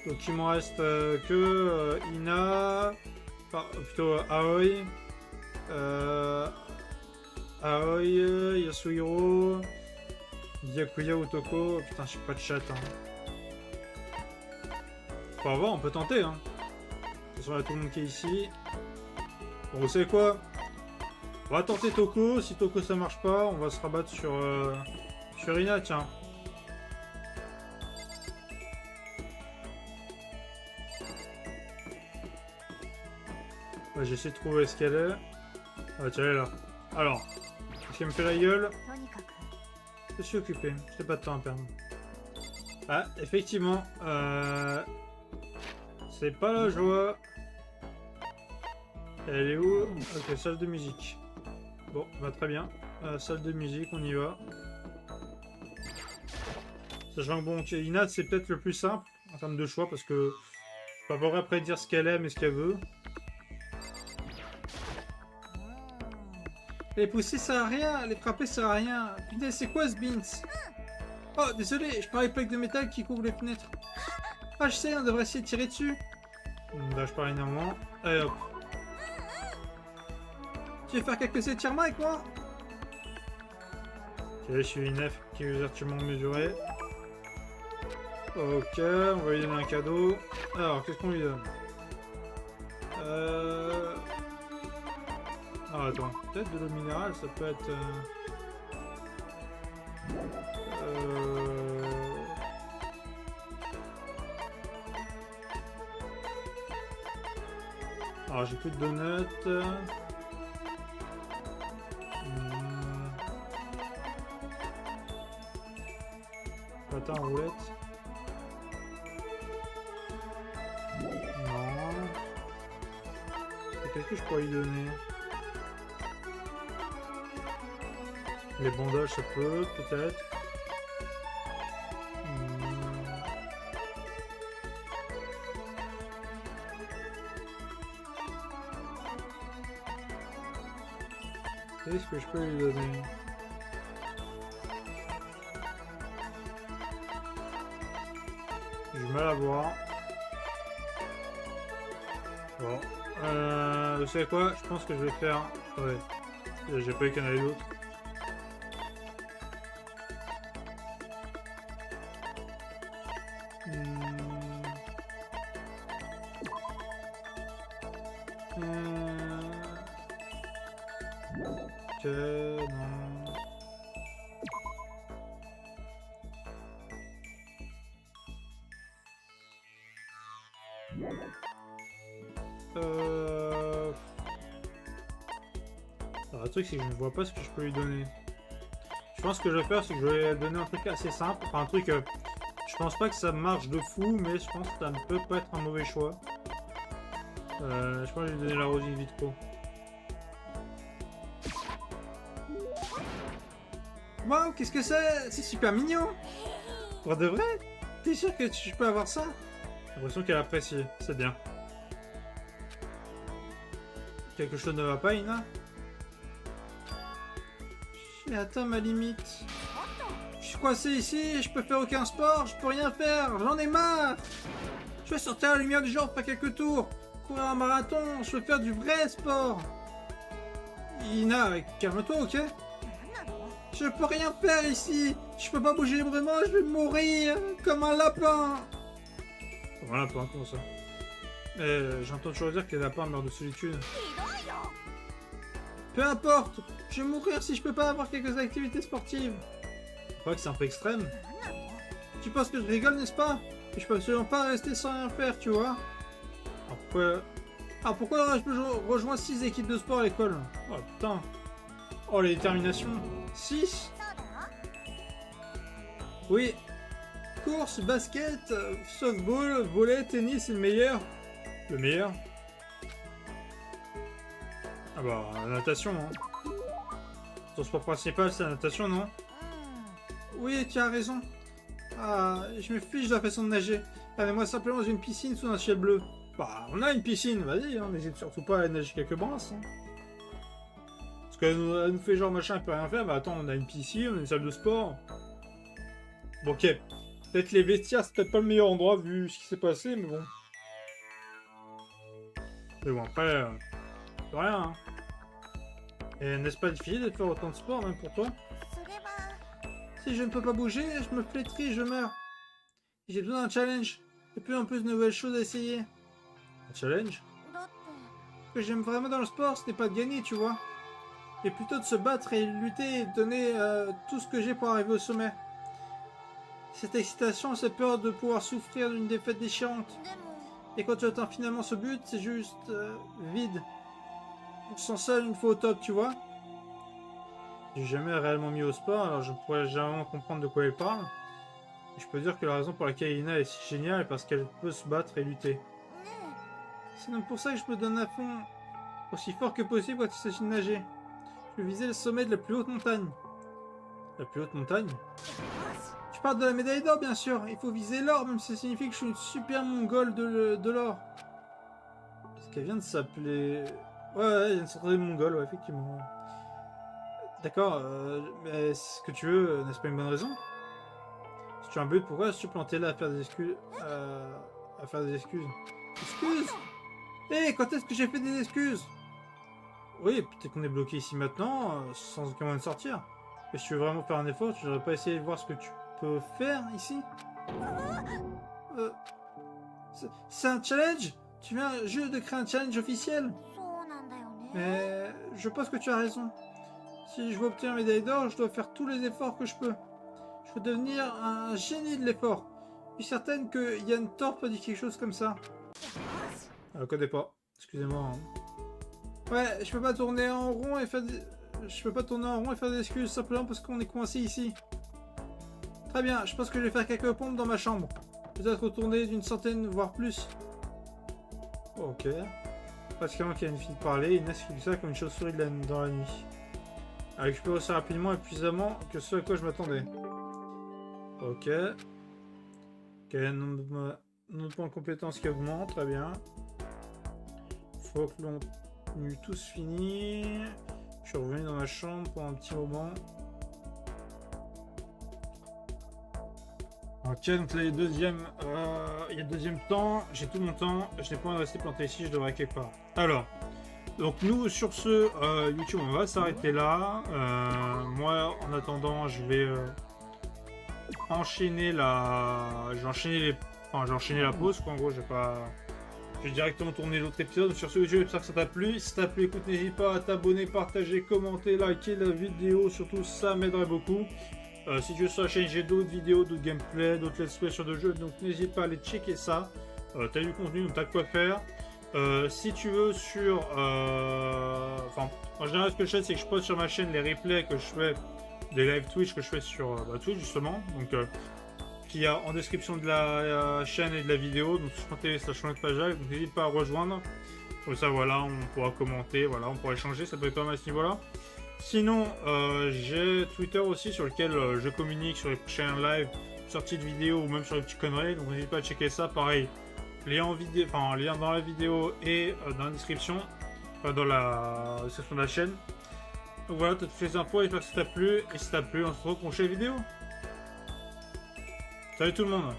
Donc, il m'en reste que Ina. Enfin, plutôt Aoi. Aoi, Yasuhiro. Byakuya, Otoko. Putain, j'ai pas de chat. Hein. Faut voir, on peut tenter. Hein. De toute façon, il y a tout le monde qui est ici. Bon, vous savez quoi? On va tenter Toko. Si Toko ça marche pas, on va se rabattre sur Ina, tiens. Ouais, j'essaie de trouver ce qu'elle est. Ah, tiens, elle est là. Alors, est-ce qu'elle me fait la gueule? とにかく Je suis occupé, j'ai pas de temps à perdre. Ah, effectivement, c'est pas la joie. Elle est où? Ok, salle de musique. Bon, bah très bien. Salle de musique, on y va. Sachant que bon, Ina, c'est peut-être le plus simple en termes de choix parce que je peux pas vrai après dire ce qu'elle aime et ce qu'elle veut. Les pousser ça à rien, les frapper ça à rien. Putain, c'est quoi ce beans? Oh, désolé, je parlais plaques de métal qui couvrent les fenêtres. Ah, je sais, on devrait essayer de tirer dessus. Là, je parle énormément. Allez hop. Tu veux faire quelques étirements avec moi? Ok, je suis une F qui est virtuellement mesurée. Ok, on va lui donner un cadeau. Alors, qu'est-ce qu'on lui donne? Ah, attends, peut-être de l'eau minérale, ça peut être... Alors, j'ai plus de donuts. Patin en roulette. Non. Qu'est-ce que je pourrais lui donner? Les bandages, ça peut, peut-être. Qu'est-ce que je peux lui donner? J'ai du mal à voir. Bon. Vous savez quoi? Je pense que je vais faire... Ouais. J'ai pas eu qu'il y en avait d'autres. Ok, non. Alors, le truc, c'est que je ne vois pas ce que je peux lui donner. Je pense que je vais faire, c'est que je vais lui donner un truc assez simple. Enfin, un truc... je pense pas que ça marche de fou, mais je pense que ça ne peut pas être un mauvais choix. Je pense que je vais lui donner la rosine vitro. Waouh, qu'est-ce que c'est? C'est super mignon! Pour de vrai? T'es sûr que je peux avoir ça? J'ai l'impression qu'elle apprécie, c'est bien. Quelque chose ne va pas, Ina? J'ai atteint ma limite. Je suis coincé ici, je peux faire aucun sport, je peux rien faire, j'en ai marre! Je vais sortir à la lumière du jour pour faire quelques tours, courir un marathon, je veux faire du vrai sport! Ina, calme-toi, ok? Je peux rien faire ici. Je peux pas bouger librement, je vais mourir comme un lapin. Comme un lapin, comment ça? J'entends toujours dire que les lapins meurent de solitude. Peu importe, je vais mourir si je peux pas avoir quelques activités sportives. Je crois que c'est un peu extrême. Tu penses que je rigole, n'est-ce pas? Et je peux absolument pas rester sans rien faire, tu vois. Alors pourquoi je rejoins 6 équipes de sport à l'école? Oh putain. Oh, la détermination. 6? Oui. Course, basket, softball, volley, tennis, c'est le meilleur. Le meilleur? Ah bah, la natation, hein. Ton sport principal, c'est la natation, non? Oui, tu as raison. Ah, je me fiche de la façon de nager. Amène-moi simplement dans une piscine sous un ciel bleu. Bah, on a une piscine, vas-y, hein, n'hésite surtout pas à aller nager quelques brasses. Hein. Parce qu'elle nous fait genre machin, elle peut rien faire, bah attends, on a une piscine, on a une salle de sport. Bon, ok. Peut-être les vestiaires, c'est peut-être pas le meilleur endroit vu ce qui s'est passé, mais bon. Mais bon, après, c'est rien. Hein. Et n'est-ce pas difficile de faire autant de sport, même pour toi? それは Si je ne peux pas bouger, je me flétris, je meurs. J'ai besoin d'un challenge. Et puis en plus de nouvelles choses à essayer. Un challenge? だって Ce que j'aime vraiment dans le sport, ce n'est pas de gagner, tu vois. Mais plutôt de se battre et lutter et donner tout ce que j'ai pour arriver au sommet. Cette excitation, cette peur de pouvoir souffrir d'une défaite déchirante. でも Et quand tu atteins finalement ce but, c'est juste vide. Tu te sens seul une fois au top, tu vois. J'ai jamais réellement mis au sport, alors je ne pourrais jamais comprendre de quoi elle parle. Et je peux dire que la raison pour laquelle Ina est si géniale est parce qu'elle peut se battre et lutter. ね C'est donc pour ça que je me donne à fond, aussi fort que possible quand il s'agit de nager. Je veux viser le sommet de la plus haute montagne. La plus haute montagne? Tu parles de la médaille d'or, bien sûr. Il faut viser l'or, même si ça signifie que je suis une super mongole de l'or. Est-ce qu'elle vient de s'appeler... Ouais, elle vient de s'appeler mongole, ouais, effectivement. D'accord, mais ce que tu veux, n'est-ce pas une bonne raison? Si tu as un but, pourquoi as-tu planté là à faire des excuses? À faire des excuses? Excuses? Hé, quand est-ce que j'ai fait des excuses? Oui, peut-être qu'on est bloqué ici maintenant, sans aucun moyen de sortir. Mais si tu veux vraiment faire un effort, tu devrais pas essayer de voir ce que tu peux faire ici? C'est un challenge? Tu viens juste de créer un challenge officiel? そうなんだよね Mais je pense que tu as raison. Si je veux obtenir une médaille d'or, je dois faire tous les efforts que je peux. Je veux devenir un génie de l'effort. Je suis certaine que Yann Thorpe a dit quelque chose comme ça. Je connais pas. Excusez-moi. Hein. Ouais, je peux pas tourner en rond et faire des... Je peux pas tourner en rond et faire des excuses simplement parce qu'on est coincé ici. Très bien, je pense que je vais faire quelques pompes dans ma chambre. Peut-être retourner d'une centaine, voire plus. Ok. Pratiquement qu'il a une fille de parler, Inès fait ça comme une chauve-souris dans la nuit. Elle récupère aussi rapidement et puissamment que ce à quoi je m'attendais. Ok. Ok, nombre de points de compétences qui augmente, très bien. Faut que l'on ait tous fini. Je suis revenu dans ma chambre pour un petit moment. Ok, donc là il y a deuxième temps, j'ai tout mon temps, je n'ai pas envie de rester planté ici, je devrais quelque part. Alors, donc nous sur ce YouTube on va s'arrêter là. Moi en attendant je vais enchaîner la pause quoi. En gros je vais directement tourner l'autre épisode. Sur ce YouTube j'espère que ça t'a plu. Si ça t'a plu écoute n'hésite pas à t'abonner, partager, commenter, liker la vidéo, surtout ça m'aiderait beaucoup. Si tu veux sur la chaîne j'ai d'autres vidéos, d'autres gameplays, d'autres let's play sur d'autres jeux, donc n'hésite pas à aller checker ça. T'as du contenu, donc t'as de quoi faire. Si tu veux sur... Enfin, en général ce que je fais c'est que je poste sur ma chaîne les replays que je fais, des live Twitch que je fais sur Twitch justement, donc qui a en description de la chaîne et de la vidéo, donc sur tv/page live, donc n'hésite pas à rejoindre. Comme ça voilà, on pourra commenter, voilà, on pourra échanger, ça peut être pas mal à ce niveau-là. Sinon, j'ai Twitter aussi sur lequel je communique sur les prochains lives, sorties de vidéos ou même sur les petites conneries. Donc n'hésite pas à checker ça. Pareil, lien dans la vidéo et dans la description, dans la description de la chaîne. Donc voilà, tu as toutes les infos. J'espère que ça t'a plu. Et si ça t'a plu, on se retrouve pour une prochaine vidéo. Salut tout le monde.